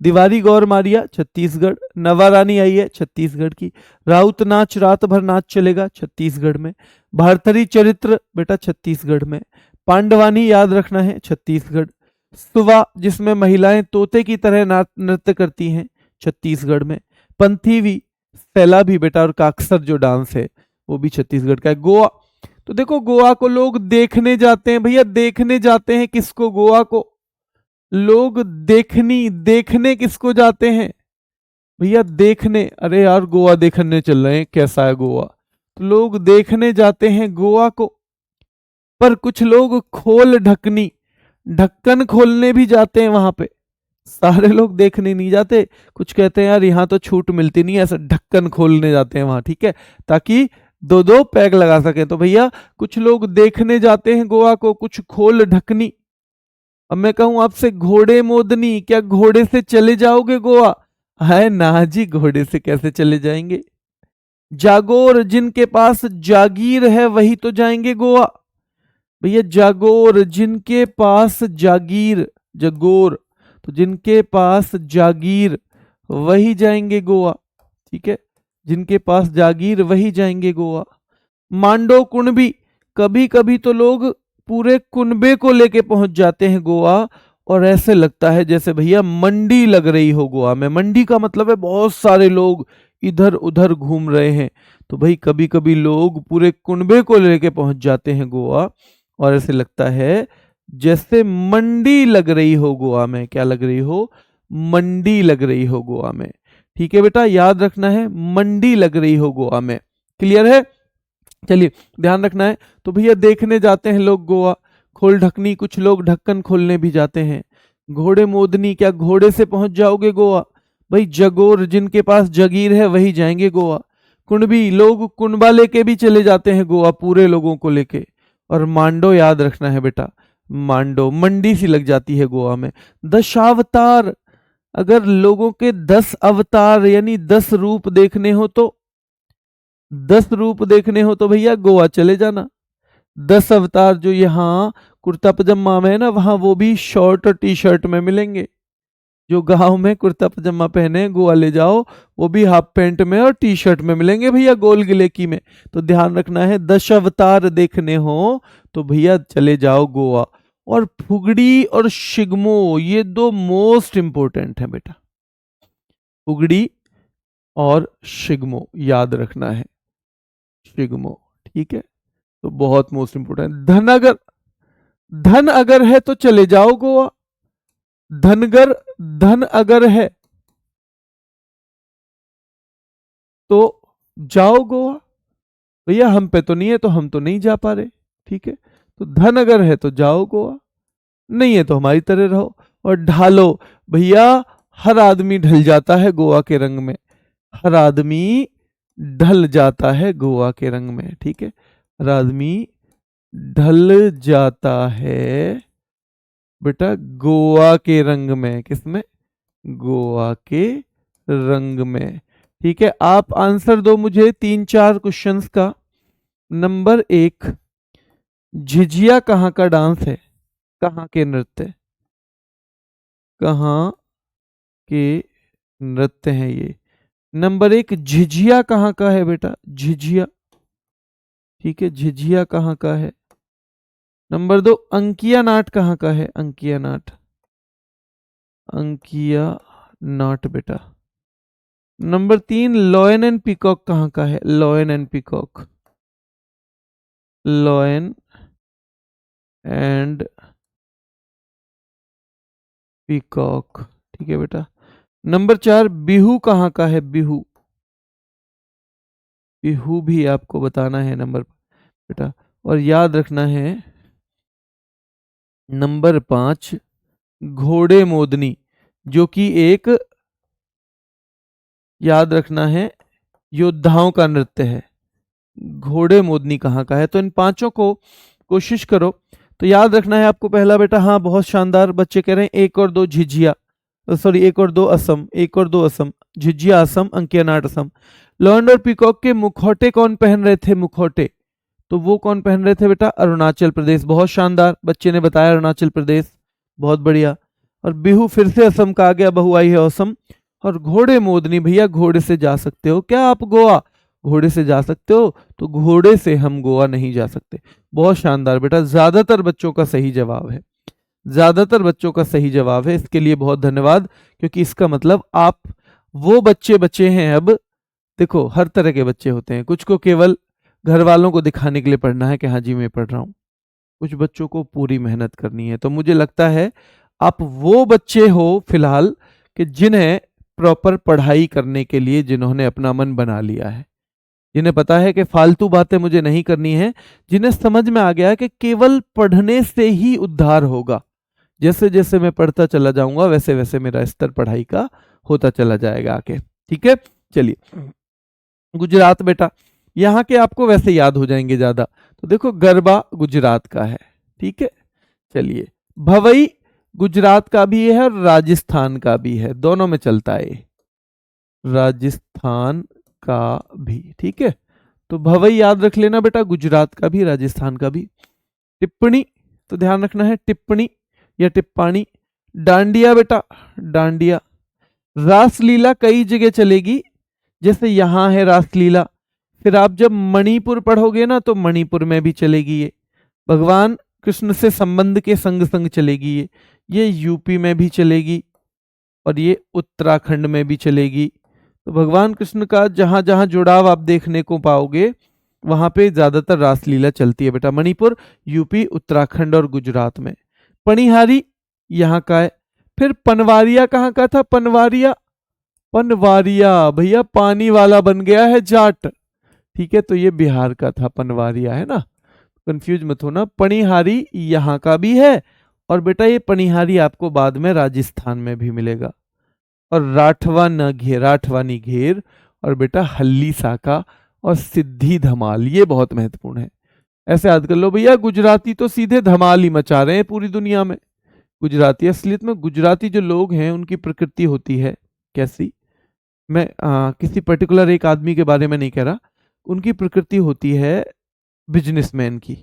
दिवारी गौर मारिया छत्तीसगढ़, नवा रानी आई है छत्तीसगढ़ की, राउत नाच रात भर नाच चलेगा छत्तीसगढ़ में, भारतरी चरित्र बेटा छत्तीसगढ़ में, पांडवानी याद रखना है छत्तीसगढ़, सुवा जिसमें महिलाएं तोते की तरह नृत्य करती हैं छत्तीसगढ़ में, पंथीवी, सैलाबी बेटा, और काक्सर जो डांस है वो भी छत्तीसगढ़ का है। गोवा, तो देखो गोवा को लोग देखने जाते हैं भैया, देखने जाते हैं किसको, गोवा को लोग देखने किसको जाते हैं भैया, देखने, अरे यार गोवा देखने चल रहे हैं, कैसा है गोवा, तो लोग देखने जाते हैं गोवा को। पर कुछ लोग खोल ढकनी, ढक्कन खोलने भी जाते हैं वहां पे, सारे लोग देखने नहीं जाते। कुछ कहते हैं यार यहाँ तो छूट मिलती नहीं है, ऐसा ढक्कन खोलने जाते हैं वहां, ठीक है, ताकि दो दो पैग लगा सके। तो भैया कुछ लोग देखने जाते हैं गोवा को, कुछ खोल ढकनी। अब मैं कहूं आपसे घोड़े मोदनी, क्या घोड़े से चले जाओगे गोवा, है ना जी, घोड़े से कैसे चले जाएंगे। जागोर, जिनके पास जागीर है वही तो जाएंगे गोवा भैया, जागोर जिनके पास जागीर, जगोर, तो जिनके पास जागीर वही जाएंगे गोवा, ठीक है, जिनके पास जागीर वही जाएंगे गोवा। मांडो कुणबी, कभी कभी तो लोग पूरे कुनबे को लेके पहुंच जाते हैं गोवा, और ऐसे लगता है जैसे भैया मंडी लग रही हो गोवा में। मंडी का मतलब है बहुत सारे लोग इधर उधर घूम रहे हैं, तो भाई कभी कभी लोग पूरे कुनबे को लेके पहुंच जाते हैं गोवा, और ऐसे लगता है जैसे मंडी लग रही हो गोवा में। क्या लग रही हो, मंडी लग रही हो गोवा में, ठीक है बेटा, याद रखना है, मंडी लग रही हो गोवा में, क्लियर है। चलिए ध्यान रखना है। तो भैया देखने जाते हैं लोग गोवा, खोल ढकनी, कुछ लोग ढक्कन खोलने भी जाते हैं। घोड़े मोदनी, क्या घोड़े से पहुंच जाओगे गोवा, भाई जगोर, जिनके पास जगीर है वही जाएंगे गोवा। कुणबी, लोग कुनबा लेके भी चले जाते हैं गोवा, पूरे लोगों को लेके। और मांडो याद रखना है बेटा, मांडो, मंडी सी लग जाती है गोवा में। दशावतार, अगर लोगों के 10 अवतार यानी 10 रूप देखने हो तो, 10 रूप देखने हो तो भैया गोवा चले जाना। 10 अवतार जो यहाँ कुर्ता पजामा में है ना, वहां वो भी शॉर्ट और टी शर्ट में मिलेंगे। जो गांव में कुर्ता पजामा पहने गोवा ले जाओ, वो भी हाफ पैंट में और टी शर्ट में मिलेंगे भैया, गोल गिलेकी में। तो ध्यान रखना है, 10 अवतार देखने हो तो भैया चले जाओ गोवा। और फुगड़ी और शिगमो, ये दो मोस्ट इंपोर्टेंट है बेटा, फुगड़ी और शिगमो याद रखना है, शिगमो, ठीक है। तो बहुत मोस्ट इंपोर्टेंट। धन अगर है तो चले जाओ गोवा। धन अगर है तो जाओ गोवा। भैया हम पे तो नहीं है तो हम तो नहीं जा पा रहे, ठीक है। तो धन अगर है तो जाओ गोवा, नहीं है तो हमारी तरह रहो। और ढालो, भैया हर आदमी ढल जाता है गोवा के रंग में। हर आदमी ढल जाता है गोवा के रंग में, ठीक है। हर आदमी ढल जाता है बेटा गोवा के रंग में। किसमें? गोवा के रंग में, ठीक है। आप आंसर दो मुझे 3-4 क्वेश्चंस का। नंबर 1, झिझिया कहाँ का डांस है? कहाँ के नृत्य? कहाँ के नृत्य हैं ये? नंबर 1, झिझिया कहाँ का है बेटा? झिझिया, ठीक है, झिझिया कहाँ का है? नंबर 2, अंकिया नाट कहाँ का है? अंकिया नाट, अंकिया नाट बेटा। नंबर 3, लॉयन एंड पीकॉक कहाँ का है? Lion and peacock, lion and peacock, ठीक है बेटा। नंबर 4, बिहू कहाँ का है? बिहू, बिहू भी आपको बताना है नंबर बेटा। और याद रखना है नंबर 5, घोड़े मोदनी, जो कि एक, याद रखना है, योद्धाओं का नृत्य है। घोड़े मोदनी कहाँ का है? तो इन पांचों को कोशिश करो। तो याद रखना है आपको पहला बेटा, हाँ बहुत शानदार, बच्चे कह रहे हैं 1 और 2 झिझिया, सॉरी 1 और 2 असम, 1 और 2 असम, झिझिया असम, अंकिया नाट असम। लॉयन और पीकॉक के मुखौटे कौन पहन रहे थे? मुखौटे, तो वो कौन पहन रहे थे बेटा? अरुणाचल प्रदेश। बहुत शानदार, बच्चे ने बताया अरुणाचल प्रदेश, बहुत बढ़िया। और बिहू फिर से असम का आ गया, बहु आई है असम। और घोड़े मोदनी, भैया घोड़े से जा सकते हो क्या आप गोवा? घोड़े से जा सकते हो, तो घोड़े से हम गोवा नहीं जा सकते। बहुत शानदार बेटा, ज्यादातर बच्चों का सही जवाब है, ज्यादातर बच्चों का सही जवाब है। इसके लिए बहुत धन्यवाद, क्योंकि इसका मतलब आप वो बच्चे बचे हैं। अब देखो हर तरह के बच्चे होते हैं, कुछ को केवल घर वालों को दिखाने के लिए पढ़ना है कि हाँ जी मैं पढ़ रहा हूँ, कुछ बच्चों को पूरी मेहनत करनी है। तो मुझे लगता है आप वो बच्चे हो फिलहाल कि जिन्हें प्रॉपर पढ़ाई करने के लिए, जिन्होंने अपना मन बना लिया है, जिन्हें पता है कि फालतू बातें मुझे नहीं करनी है, जिन्हें समझ में आ गया है कि केवल पढ़ने से ही उद्धार होगा। जैसे जैसे मैं पढ़ता चला जाऊंगा वैसे वैसे मेरा स्तर पढ़ाई का होता चला जाएगा आगे, ठीक है। चलिए, गुजरात बेटा, यहाँ के आपको वैसे याद हो जाएंगे ज्यादा। तो देखो गरबा गुजरात का है, ठीक है। चलिए, भवई गुजरात का भी है और राजस्थान का भी है, दोनों में चलता है, राजस्थान का भी, ठीक है। तो भवई याद रख लेना बेटा, गुजरात का भी राजस्थान का भी। टिप्पणी, तो ध्यान रखना है टिप्पणी या टिप्पाणी। डांडिया बेटा, डांडिया। रासलीला कई जगह चलेगी, जैसे यहां है रासलीला, फिर आप जब मणिपुर पढ़ोगे ना तो मणिपुर में भी चलेगी ये। भगवान कृष्ण से संबंध के संग संग चलेगी ये यूपी में भी चलेगी और ये उत्तराखंड में भी चलेगी। तो भगवान कृष्ण का जहां जहां जुड़ाव आप देखने को पाओगे वहां पे ज्यादातर रासलीला चलती है बेटा, मणिपुर, यूपी, उत्तराखंड और गुजरात में। पनिहारी यहाँ का है। फिर पनवारिया कहाँ का था? पनवारिया, पनवारिया भैया पानी वाला बन गया है जाट, ठीक है। तो ये बिहार का था पनवारिया, है ना, कंफ्यूज मत होना। पनिहारी यहाँ का भी है और बेटा ये पनिहारी आपको बाद में राजस्थान में भी मिलेगा। और राठवा न घेर, राठवानी घेर, और बेटा हल्ली साका और सिद्धि धमाल, ये बहुत महत्वपूर्ण है। ऐसे याद कर लो भैया, गुजराती तो सीधे धमाल ही मचा रहे हैं पूरी दुनिया में। गुजराती, असलियत में गुजराती जो लोग हैं उनकी प्रकृति होती है कैसी, मैं किसी पर्टिकुलर एक आदमी के बारे में नहीं कह रहा, उनकी प्रकृति होती है बिजनेसमैन की।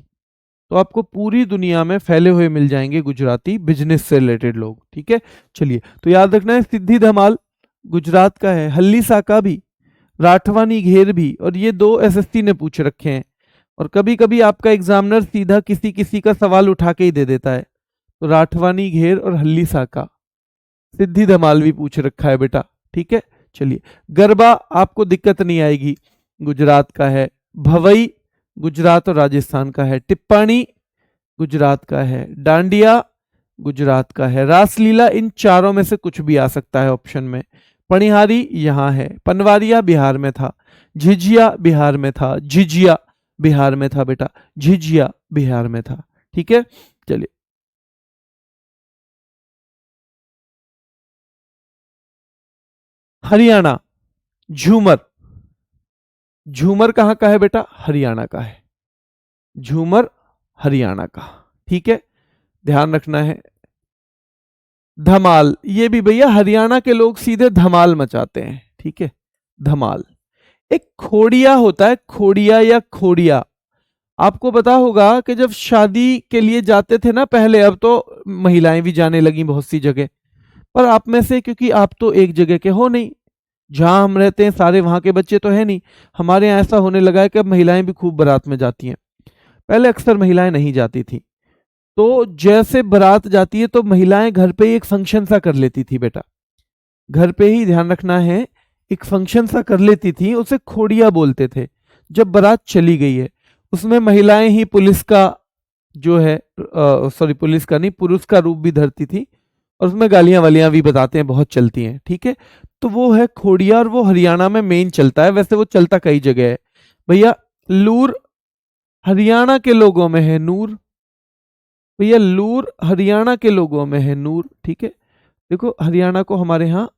तो आपको पूरी दुनिया में फैले हुए मिल जाएंगे गुजराती बिजनेस से रिलेटेड लोग, ठीक है। चलिए, तो याद रखना है सिद्धि धमाल गुजरात का है, हल्ली साका भी, राठवानी घेर भी, और ये 2 एसएससी ने पूछ रखे हैं। और कभी कभी आपका एग्जामिनर सीधा किसी किसी का सवाल उठा के ही दे देता है। तो राठवानी घेर और हल्ली साका, सिद्धि धमाल भी पूछ रखा है बेटा, ठीक है। चलिए, गरबा आपको दिक्कत नहीं आएगी, गुजरात का है। भवई गुजरात और राजस्थान का है। टिप्पाणी गुजरात का है। डांडिया गुजरात का है। रासलीला इन चारों में से कुछ भी आ सकता है ऑप्शन में। पणिहारी यहाँ है। पनवारिया बिहार में था। झिझिया बिहार में था। झिझिया बिहार में था बेटा। झिझिया बिहार में था। ठीक है, चलिए। हरियाणा, झूमर। झूमर कहाँ का है बेटा? हरियाणा का है। झूमर हरियाणा का। ठीक है, ध्यान रखना है। धमाल, ये भी भैया हरियाणा के लोग सीधे धमाल मचाते हैं। ठीक है, धमाल। एक खोड़िया होता है, खोड़िया या खोड़िया। आपको पता होगा कि जब शादी के लिए जाते थे ना पहले, अब तो महिलाएं भी जाने लगी बहुत सी जगह, पर आप में से, क्योंकि आप तो एक जगह के हो नहीं, जहां हम रहते हैं सारे वहां के बच्चे तो है नहीं, हमारे यहाँ ऐसा होने लगा है कि अब महिलाएं भी खूब बारात में जाती हैं। पहले अक्सर महिलाएं नहीं जाती थी, तो जैसे बारात जाती है तो महिलाएं घर पे ही एक फंक्शन सा कर लेती थी बेटा। घर पे ही, ध्यान रखना है, एक फंक्शन सा कर लेती थी, उसे खोड़िया बोलते थे। जब बारात चली गई है, उसमें महिलाएं ही पुलिस का जो है, सॉरी पुलिस का नहीं, पुरुष का रूप भी धरती थी, और उसमें गालियां वालियां भी बताते हैं, बहुत चलती हैं। ठीक है, तो वो है खोड़िया, और वो हरियाणा में मेन चलता है। वैसे वो चलता कई जगह है भैया। लूर हरियाणा के लोगों में है नूर। भैया लूर हरियाणा के लोगों में है नूर। ठीक है, देखो हरियाणा को हमारे यहाँ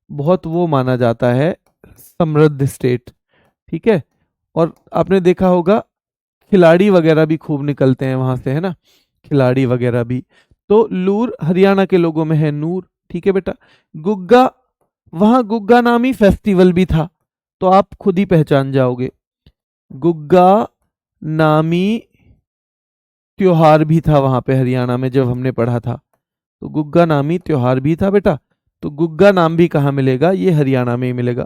बहुत वो माना जाता है, समृद्ध स्टेट। ठीक है, और आपने देखा होगा खिलाड़ी वगैरह भी खूब निकलते हैं वहां से, है ना, खिलाड़ी वगैरह भी। तो लूर हरियाणा के लोगों में है नूर। ठीक है बेटा। गुग्गा, वहां गुग्गा नामी फेस्टिवल भी था, तो आप खुद ही पहचान जाओगे। गुग्गा नामी त्योहार भी था वहां पे हरियाणा में, जब हमने पढ़ा था, तो गुग्गा नामी त्योहार भी था बेटा। तो गुग्गा नाम भी कहाँ मिलेगा? ये हरियाणा में ही मिलेगा।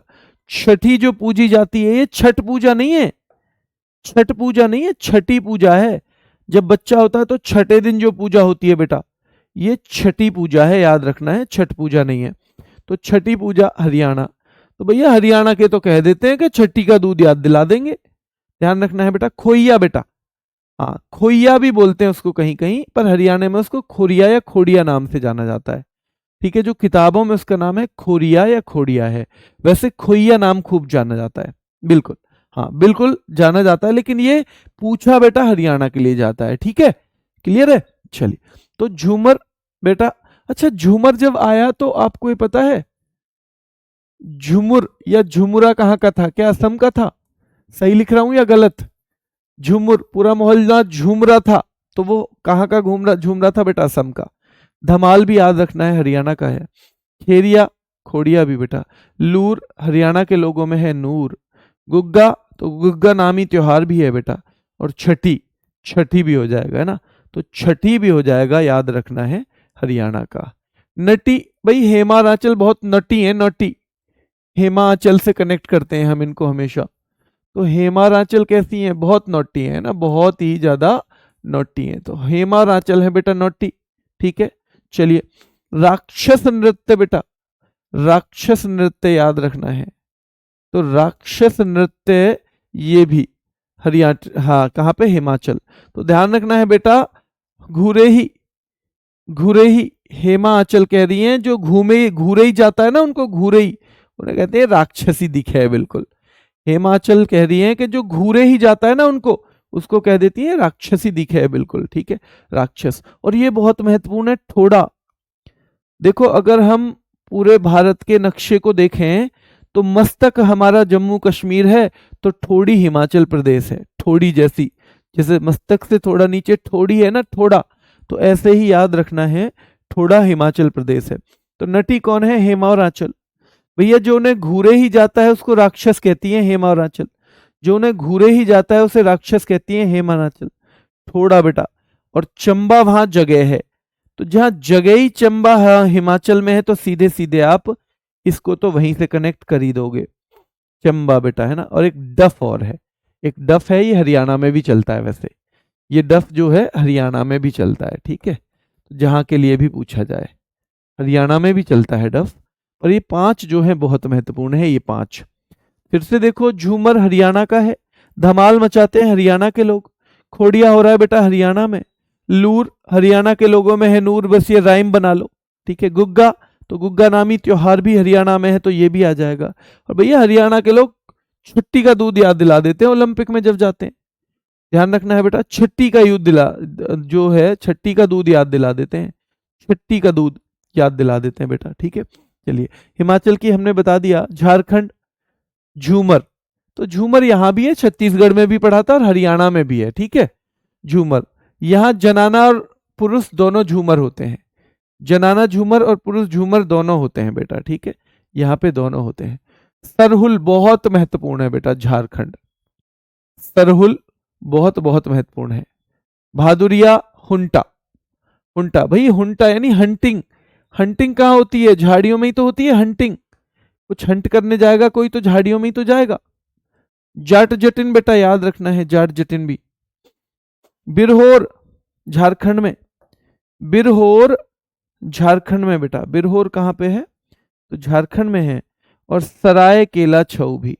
छठी जो पूजी जाती है, ये छठ पूजा नहीं है, छठ पूजा नहीं है, छठी पूजा है। जब बच्चा होता है तो छठे दिन जो पूजा होती है बेटा, ये छठी पूजा है, याद रखना है, छठ पूजा नहीं है। तो छठी पूजा हरियाणा। तो भैया हरियाणा के तो कह देते हैं कि छठी का दूध याद दिला देंगे। ध्यान रखना है बेटा। खोइया बेटा, हाँ खोइया भी बोलते हैं उसको कहीं कहीं, पर हरियाणा में उसको खोरिया या खोड़िया नाम से जाना जाता है। ठीक है, जो किताबों में उसका नाम है खोरिया या खोड़िया है, वैसे खोइया नाम खूब जाना जाता है। बिल्कुल, हाँ बिल्कुल जाना जाता है, लेकिन ये पूछा बेटा हरियाणा के लिए जाता है। ठीक है, क्लियर है? चलिए, तो झूमर बेटा, अच्छा झूमर जब आया तो आपको ये पता है झुमुर या झुमुरा कहाँ का था? क्या असम का था? सही लिख रहा हूं या गलत? झुमुर, पूरा मोहल्ला झूम रहा था, तो वो कहाँ का झूम रहा था बेटा? असम का। धमाल भी याद रखना है, हरियाणा का है। खेरिया, खोड़िया भी बेटा। लूर हरियाणा के लोगों में है नूर। गुग्गा, तो गुग्गा नामी त्योहार भी है बेटा। और छठी, छठी भी हो जाएगा, है ना, तो छठी भी हो जाएगा, याद रखना है, हरियाणा का। नटी, भाई हेमाचल बहुत नटी है, नटी, हेमाचल से कनेक्ट करते हैं हम इनको हमेशा। तो हेमाचल कैसी है? बहुत नोटी है ना, बहुत ही ज्यादा नोटी है, तो हेमाचल है बेटा नोटी। ठीक है, चलिए। राक्षस नृत्य बेटा, राक्षस नृत्य याद रखना है। तो राक्षस नृत्य ये भी हरियाणा, हाँ कहाँ पे? हिमाचल। तो ध्यान रखना है बेटा, घूरे ही, घूरे ही हेमाचल कह रही हैं, जो घूमे घूरे ही जाता है ना उनको घूरे ही, उन्हें कहते हैं राक्षसी दिखे है। बिल्कुल, हेमाचल कह रही हैं कि जो घूरे ही जाता है ना उनको, उसको कह देती है राक्षसी दिखे है। बिल्कुल ठीक है, राक्षस। और ये बहुत महत्वपूर्ण है, ठोड़ा। देखो अगर हम पूरे भारत के नक्शे को देखें तो मस्तक हमारा जम्मू कश्मीर है, तो ठोड़ी हिमाचल प्रदेश है। ठोड़ी जैसी, जैसे मस्तक से थोड़ा नीचे ठोड़ी है ना, ठोड़ा, तो ऐसे ही याद रखना है, ठोड़ा हिमाचल प्रदेश है। तो नटी कौन है? हेमा और आंचल। भैया जो उन्हें घूरे ही जाता है उसको राक्षस कहती है हेमा और आंचल। जो उन्हें घूरे ही जाता है उसे राक्षस कहती है हेमा और आंचल। थोड़ा बेटा। और चंबा वहां जगह है, तो जहां जगह ही चंबा हिमाचल में है, तो सीधे सीधे आप इसको तो वहीं से कनेक्ट कर ही दोगे, चंबा बेटा, है ना। और एक डफ और है, एक डफ है, ये हरियाणा में भी चलता है। वैसे ये डफ जो है हरियाणा में भी चलता है। ठीक है, जहां के लिए भी पूछा जाए, हरियाणा में भी चलता है डफ। और ये पांच जो है बहुत महत्वपूर्ण है, ये पांच। फिर से देखो, झूमर हरियाणा का है, धमाल मचाते हैं हरियाणा के लोग, खोड़िया हो रहा है बेटा हरियाणा में, लूर हरियाणा के लोगों में है नूर, बस ये राइम बना लो, ठीक है। गुग्गा, तो गुग्गा नामी त्योहार भी हरियाणा में है, तो ये भी आ जाएगा। और भैया हरियाणा के लोग छट्टी का दूध याद दिला देते हैं ओलंपिक में जब जाते हैं, ध्यान रखना है बेटा, छट्टी का दूध दिला, जो है छट्टी का दूध याद दिला देते हैं, छट्टी का दूध याद दिला देते हैं बेटा, ठीक है। चलिए, हिमाचल की हमने बता दिया। झारखंड, झूमर, तो झूमर यहां भी है, छत्तीसगढ़ में भी पढ़ा था और हरियाणा में भी है, ठीक है। झूमर, यहां जनाना और पुरुष दोनों झूमर होते हैं, जनाना झूमर और पुरुष झूमर दोनों होते हैं बेटा, ठीक है, यहाँ पे दोनों होते हैं। सरहुल बहुत महत्वपूर्ण है बेटा, झारखंड, सरहुल बहुत बहुत महत्वपूर्ण है। भादुरिया, हुंटा, हुंटा भाई, हुंटा यानी हंटिंग, हंटिंग कहाँ होती है, झाड़ियों में ही तो होती है हंटिंग, कुछ हंट करने जाएगा कोई तो झाड़ियों में ही तो जाएगा। जाट जटिन बेटा याद रखना है, जाट जटिन भी। बिरहोर झारखंड में, बिरहोर झारखंड में बेटा, बिरहोर कहाँ पे है, तो झारखंड में है। और सराय केला छऊ भी,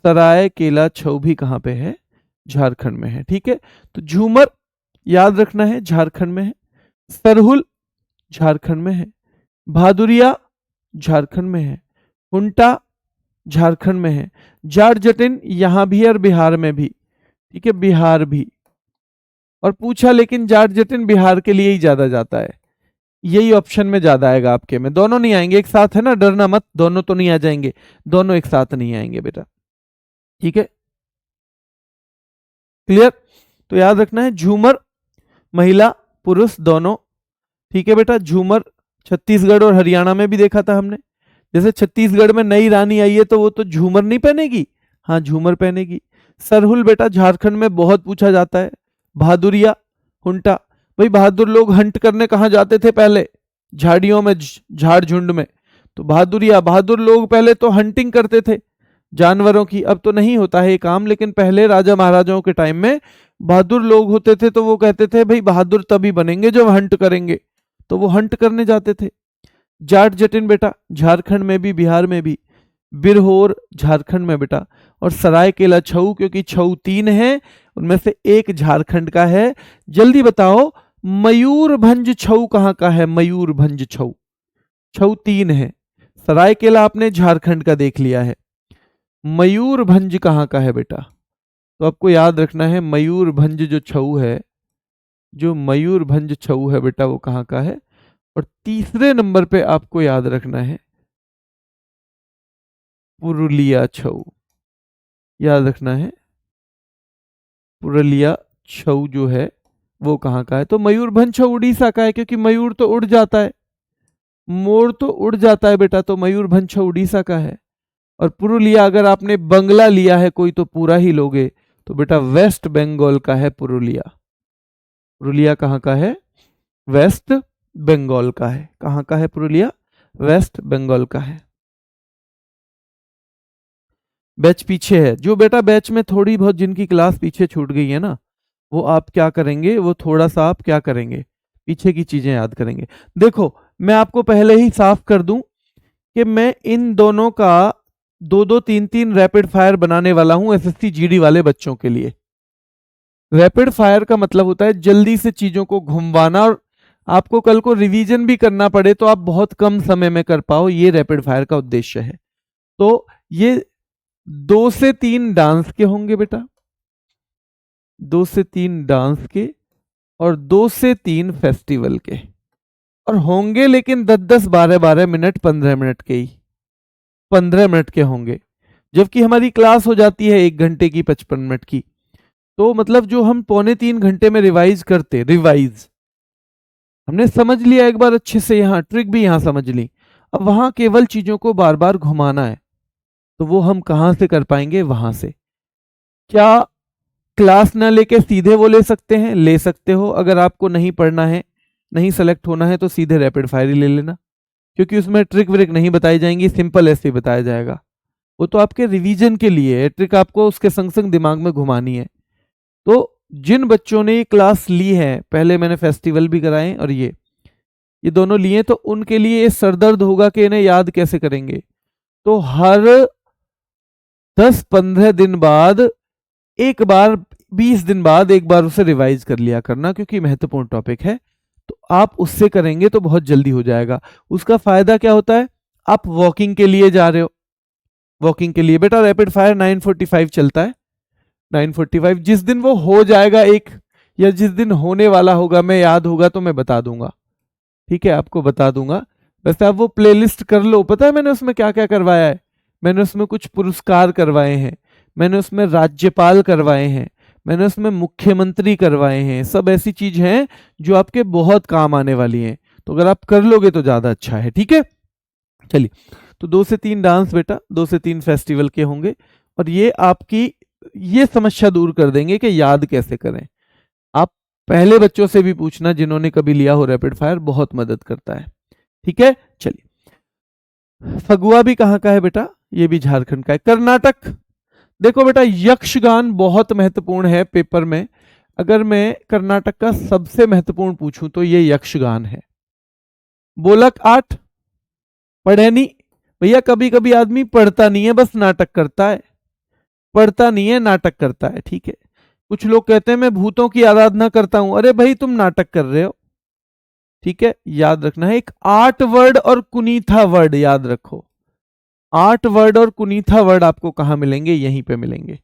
सराय केला छऊ भी कहाँ पे है, झारखंड में है, ठीक है। तो झूमर याद रखना है, झारखंड में है। सरहुल झारखंड में है। भादुरिया झारखंड में है। हुंटा झारखंड में है। जाट जटिन यहां भी है और बिहार में भी, ठीक है, बिहार भी। और पूछा लेकिन जाट जटिन बिहार के लिए ही ज्यादा जाता है, यही ऑप्शन में ज्यादा आएगा आपके में, दोनों नहीं आएंगे एक साथ, है ना, डरना मत, दोनों तो नहीं आ जाएंगे, दोनों एक साथ नहीं आएंगे बेटा, ठीक है, क्लियर। तो याद रखना है झूमर महिला पुरुष दोनों, ठीक है बेटा। झूमर छत्तीसगढ़ और हरियाणा में भी देखा था हमने, जैसे छत्तीसगढ़ में नई रानी आई है तो वो तो झूमर नहीं पहनेगी, हाँ झूमर पहनेगी। सरहुल बेटा झारखंड में बहुत पूछा जाता है। भादुरिया, हुंटा, भाई बहादुर लोग हंट करने कहाँ जाते थे पहले, झाड़ियों में, झाड़ झुंड में, तो बहादुरिया, बहादुर लोग पहले तो हंटिंग करते थे जानवरों की, अब तो नहीं होता है ये काम, लेकिन पहले राजा महाराजाओं के टाइम में बहादुर लोग होते थे तो वो कहते थे भाई बहादुर तभी बनेंगे जब हंट करेंगे, तो वो हंट करने जाते थे। जाट जटिन बेटा झारखंड में भी बिहार में भी। बिरहोर झारखंड में बेटा। और सरायकेला छऊ, क्योंकि छऊ 3 है, उनमें से एक झारखंड का है। जल्दी बताओ मयूरभंज छऊ कहाँ का है, मयूरभंज छऊ, छऊ 3 है। सरायकेला आपने झारखंड का देख लिया है, मयूरभंज कहाँ का है बेटा, तो आपको याद रखना है मयूरभंज जो छऊ है, जो मयूरभंज छऊ है बेटा वो कहाँ का है। और तीसरे नंबर पे आपको याद रखना है पुरुलिया छऊ, याद रखना है पुरुलिया छऊ जो है वो कहाँ का है। तो मयूरभंज छऊ उड़ीसा का है, क्योंकि मयूर तो उड़ जाता है, मोर तो उड़ जाता है बेटा, तो मयूरभंज छऊ उड़ीसा का है। और पुरुलिया अगर आपने बंगला लिया है कोई तो पूरा ही लोगे, तो बेटा वेस्ट बंगाल का है पुरुलिया। पुरुलिया कहाँ का है, वेस्ट बंगाल का है। कहाँ का है पुरुलिया, वेस्ट बंगाल का है। बैच पीछे है, जो बेटा बैच में थोड़ी बहुत जिनकी क्लास पीछे छूट गई है ना, वो आप क्या करेंगे, वो थोड़ा सा आप क्या करेंगे, पीछे की चीजें याद करेंगे। देखो मैं आपको पहले ही साफ कर दूं कि मैं इन दोनों का 2-2, 3-3 रैपिड फायर बनाने वाला हूं एसएससी जीडी वाले बच्चों के लिए। रैपिड फायर का मतलब होता है जल्दी से चीजों को घुमवाना, और आपको कल को रिवीजन भी करना पड़े तो आप बहुत कम समय में कर पाओ, ये रैपिड फायर का उद्देश्य है। तो ये 2 से 3 डांस के होंगे बेटा, 2 से 3 डांस के, और 2 से 3 फेस्टिवल के, और होंगे लेकिन 10-10, 12-12 मिनट, 15 मिनट के ही, 15 मिनट के होंगे। जबकि हमारी क्लास हो जाती है 1 घंटे की, 55 मिनट की, तो मतलब जो हम 2.25 घंटे में रिवाइज करते, रिवाइज हमने समझ लिया एक बार अच्छे से, यहाँ ट्रिक भी यहाँ समझ ली, अब वहां केवल चीजों को बार बार घुमाना है, तो वो हम कहां से कर पाएंगे, वहां से। क्या क्लास ना लेके सीधे वो ले सकते हैं, ले सकते हो। अगर आपको नहीं पढ़ना है, नहीं सेलेक्ट होना है, तो सीधे रैपिड फायर ही ले लेना, क्योंकि उसमें ट्रिक व्रिक नहीं बताई जाएंगी, सिंपल ऐसे ही बताया जाएगा। वो तो आपके रिवीजन के लिए है, ट्रिक आपको उसके संग संग दिमाग में घुमानी है। तो जिन बच्चों ने ये क्लास ली है, पहले मैंने फेस्टिवल भी कराए और ये दोनों लिए, तो उनके लिए ये सरदर्द होगा कि इन्हें याद कैसे करेंगे। तो हर 10-15 दिन बाद एक बार 20 दिन बाद एक बार उसे रिवाइज कर लिया करना, क्योंकि महत्वपूर्ण टॉपिक है। तो आप उससे करेंगे तो बहुत जल्दी हो जाएगा। उसका फायदा क्या होता है, आप वॉकिंग के लिए जा रहे हो, वॉकिंग के लिए बेटा रैपिड फायर 9:45 चलता है। 9:45 जिस दिन वो हो जाएगा एक, या जिस दिन होने वाला होगा, मैं याद होगा तो मैं बता दूंगा, ठीक है, आपको बता दूंगा। वैसे आप वो प्लेलिस्ट कर लो, पता है मैंने उसमें क्या क्या करवाया है। मैंने उसमें कुछ पुरस्कार करवाए हैं, मैंने उसमें राज्यपाल करवाए हैं, मैंने उसमें मुख्यमंत्री करवाए हैं। सब ऐसी चीज हैं जो आपके बहुत काम आने वाली हैं, तो अगर आप कर लोगे तो ज्यादा अच्छा है, ठीक है। चलिए, तो 2 से 3 डांस बेटा 2 से 3 फेस्टिवल के होंगे, और ये आपकी ये समस्या दूर कर देंगे कि याद कैसे करें। आप पहले बच्चों से भी पूछना जिन्होंने कभी लिया हो रैपिड फायर, बहुत मदद करता है, ठीक है। चलिए, फगुआ भी कहाँ का है बेटा, ये भी झारखंड का है। कर्नाटक, देखो बेटा यक्षगान बहुत महत्वपूर्ण है पेपर में। अगर मैं कर्नाटक का सबसे महत्वपूर्ण पूछूं तो ये यक्षगान है। बोलक आठ, पढ़े नहीं भैया, कभी कभी आदमी पढ़ता नहीं है, बस नाटक करता है, पढ़ता नहीं है नाटक करता है, ठीक है। कुछ लोग कहते हैं मैं भूतों की आराधना करता हूं, अरे भाई तुम नाटक कर रहे हो, ठीक है। याद रखना है, एक 8 वर्ड और कुनीथा वर्ड याद रखो। 8 वर्ड और कुनीथा वर्ड आपको कहां मिलेंगे, यहीं पे मिलेंगे,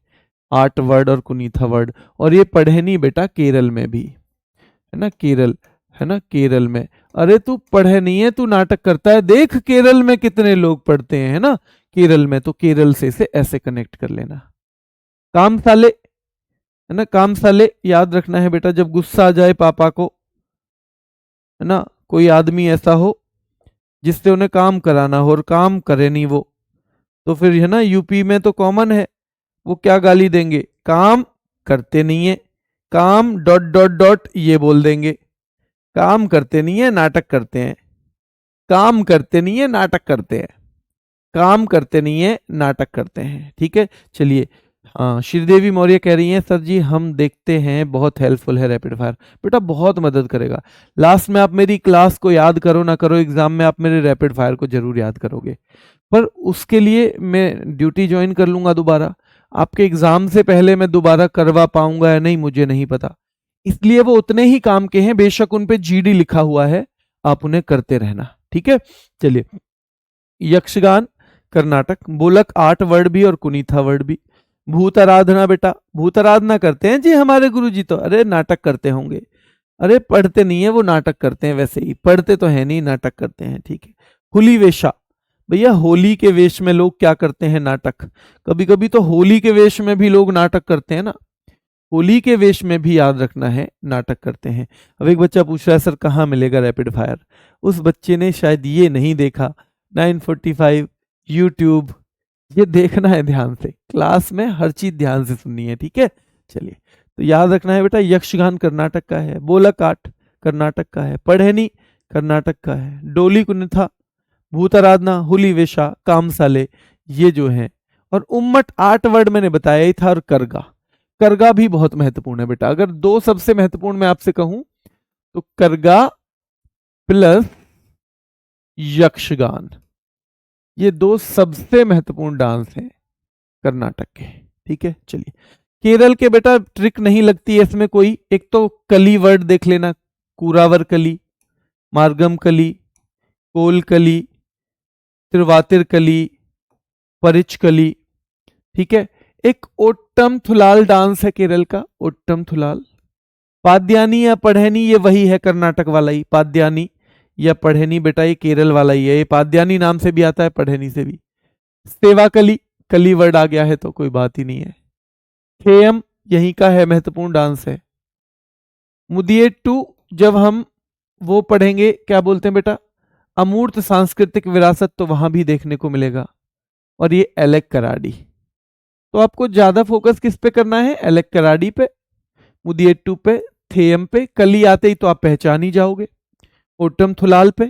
8 वर्ड और कुनीथा वर्ड। और ये पढ़े नहीं बेटा केरल में भी है ना, केरल है ना, केरल में। अरे तू पढ़े नहीं है, तू नाटक करता है, देख केरल में कितने लोग पढ़ते हैं, है ना, केरल में। तो केरल से ऐसे कनेक्ट कर लेना। काम साले, है ना, काम साले याद रखना है बेटा, जब गुस्सा आ जाए पापा को, है ना, कोई आदमी ऐसा हो जिससे उन्हें काम कराना हो और काम करे नहीं वो, तो फिर है ना, यूपी में तो कॉमन है, वो क्या गाली देंगे, काम करते नहीं है, काम डॉट डॉट डॉट ये बोल देंगे, काम करते नहीं है नाटक करते हैं, काम करते नहीं है नाटक करते हैं, काम करते नहीं है नाटक करते हैं, ठीक है। चलिए, हाँ श्रीदेवी मौर्य कह रही हैं सर जी हम देखते हैं, बहुत हेल्पफुल है रैपिड फायर, बेटा बहुत मदद करेगा। लास्ट में आप मेरी क्लास को याद करो ना करो, एग्जाम में आप मेरे रैपिड फायर को जरूर याद करोगे, पर उसके लिए मैं ड्यूटी ज्वाइन कर लूंगा दोबारा। आपके एग्जाम से पहले मैं दोबारा करवा पाऊंगा या नहीं मुझे नहीं पता, इसलिए वो उतने ही काम के हैं, बेशक उन पे जीडी लिखा हुआ है, आप उन्हें करते रहना, ठीक है। चलिए, यक्षगान कर्नाटक, बोलक 8 वर्ड भी और कुनीथा वर्ड भी। भूत आराधना बेटा, भूत आराधना करते हैं जी हमारे गुरुजी, तो अरे नाटक करते होंगे, अरे पढ़ते नहीं है वो, नाटक करते हैं, वैसे ही पढ़ते तो है नहीं, नाटक करते हैं, ठीक है। हुली वेशा, भैया होली के वेश में लोग क्या करते हैं, नाटक। कभी कभी तो होली के वेश में भी लोग नाटक करते हैं ना, होली के वेश में भी याद रखना है नाटक करते हैं। अब एक बच्चा पूछ रहा है सर कहाँ मिलेगा रैपिड फायर, उस बच्चे ने शायद ये नहीं देखा 9:45 यूट्यूब, ये देखना है ध्यान से, क्लास में हर चीज ध्यान से सुननी है, ठीक है। चलिए, तो याद रखना है बेटा यक्षगान कर्नाटक का है, बोलक आठ कर्नाटक का है, पढ़ेनी कर्नाटक का है, डोली कुनिथा, भूत आराधना, हुली वेशा, कामसाले, ये जो है। और उम्मट 8 वर्ड मैंने बताया ही था, और करगा, करगा भी बहुत महत्वपूर्ण है बेटा। अगर दो सबसे महत्वपूर्ण मैं आपसे कहूं तो करगा प्लस यक्षगान, ये दो सबसे महत्वपूर्ण डांस हैं कर्नाटक के, ठीक है। चलिए, केरल के बेटा ट्रिक नहीं लगती है इसमें कोई, एक तो कली वर्ड देख लेना, कूरावर कली, मार्गम कली, कोल कली, तिरवातिर कली, परिच कली, ठीक है। एक ओट्टम थुलाल डांस है केरल का, ओट्टम थुलाल। पाद्यानी या पढ़ेनी ये वही है कर्नाटक वाला ही, पाद्यानी या पढ़ेनी बेटा ये केरल वाला ही है, ये पाद्यानी नाम से भी आता है, पढ़ेनी से भी। सेवा कली, कली वर्ड आ गया है तो कोई बात ही नहीं है। थेयम यहीं का है, महत्वपूर्ण डांस है। मुदियेट्टू, जब हम वो पढ़ेंगे क्या बोलते हैं बेटा, अमूर्त सांस्कृतिक विरासत, तो वहां भी देखने को मिलेगा। और ये एलेक कराडी, तो आपको ज्यादा फोकस किस पे करना है, एलेक कराडी पे, मुदियेट्टू पे, थेयम पे, कली आते ही तो आप पहचान ही जाओगे, ओटम थुलाल पे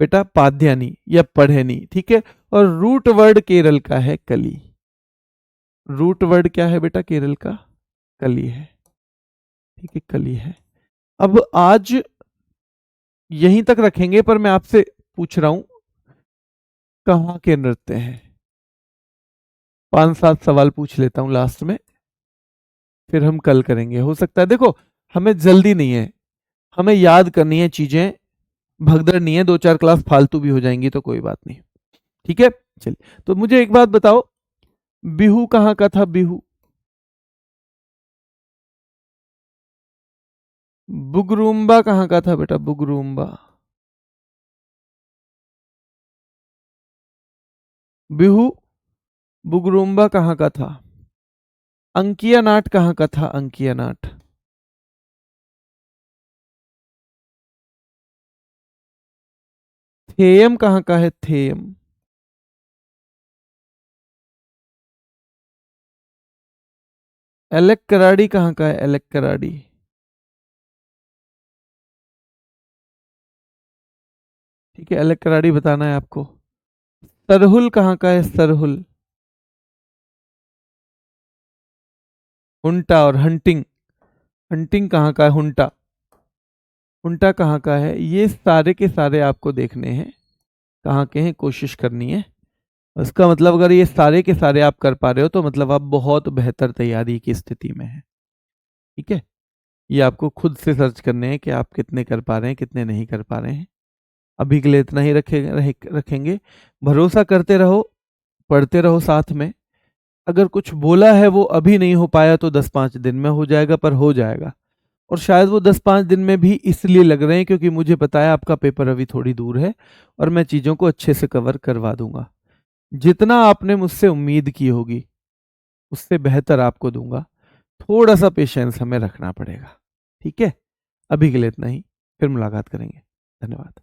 बेटा पाद्यानी या पढ़ेनी, ठीक है। और रूट वर्ड केरल का है कली, रूट वर्ड क्या है बेटा केरल का, कली है, ठीक है, कली है। अब आज यहीं तक रखेंगे, पर मैं आपसे पूछ रहा हूं कहाँ के नृत्य हैं, 5-7 सवाल पूछ लेता हूं लास्ट में। फिर हम कल करेंगे। हो सकता है, देखो हमें जल्दी नहीं है, हमें याद करनी है चीजें, भगदड़ नहीं है। 2-4 क्लास फालतू भी हो जाएंगी तो कोई बात नहीं। ठीक है, चलिए। तो मुझे एक बात बताओ, बिहू कहाँ का था? बिहू, बुगरूम्बा कहाँ का था बेटा? बुगरूम्बा, बिहू बुगरूम्बा कहाँ का था? अंकिया नाट कहाँ का था? अंकिया नाट, थेयम कहाँ का है? थेयम, एलेक कराड़ी कहाँ का है? एलेक कराड़ी, ठीक है, एलेक कराड़ी बताना है आपको। सरहुल कहाँ का है? सरहुल, हुंटा और हंटिंग, हंटिंग कहाँ का है? हुंटा, हुंटा कहाँ का है? ये सारे के सारे आपको देखने हैं कहाँ के हैं, कोशिश करनी है। इसका मतलब अगर ये सारे के सारे आप कर पा रहे हो तो मतलब आप बहुत बेहतर तैयारी की स्थिति में हैं। ठीक है, ये आपको खुद से सर्च करने हैं कि आप कितने कर पा रहे हैं, कितने नहीं कर पा रहे हैं। अभी के लिए इतना ही रखेंगे। भरोसा करते रहो, पढ़ते रहो साथ में। अगर कुछ बोला है वो अभी नहीं हो पाया तो 10-5 दिन में हो जाएगा, पर हो जाएगा। और शायद वो 10-5 दिन में भी इसलिए लग रहे हैं क्योंकि मुझे पता है आपका पेपर अभी थोड़ी दूर है और मैं चीज़ों को अच्छे से कवर करवा दूंगा। जितना आपने मुझसे उम्मीद की होगी उससे बेहतर आपको दूंगा। थोड़ा सा पेशेंस हमें रखना पड़ेगा। ठीक है, अभी के लिए इतना ही, फिर मुलाकात करेंगे। धन्यवाद।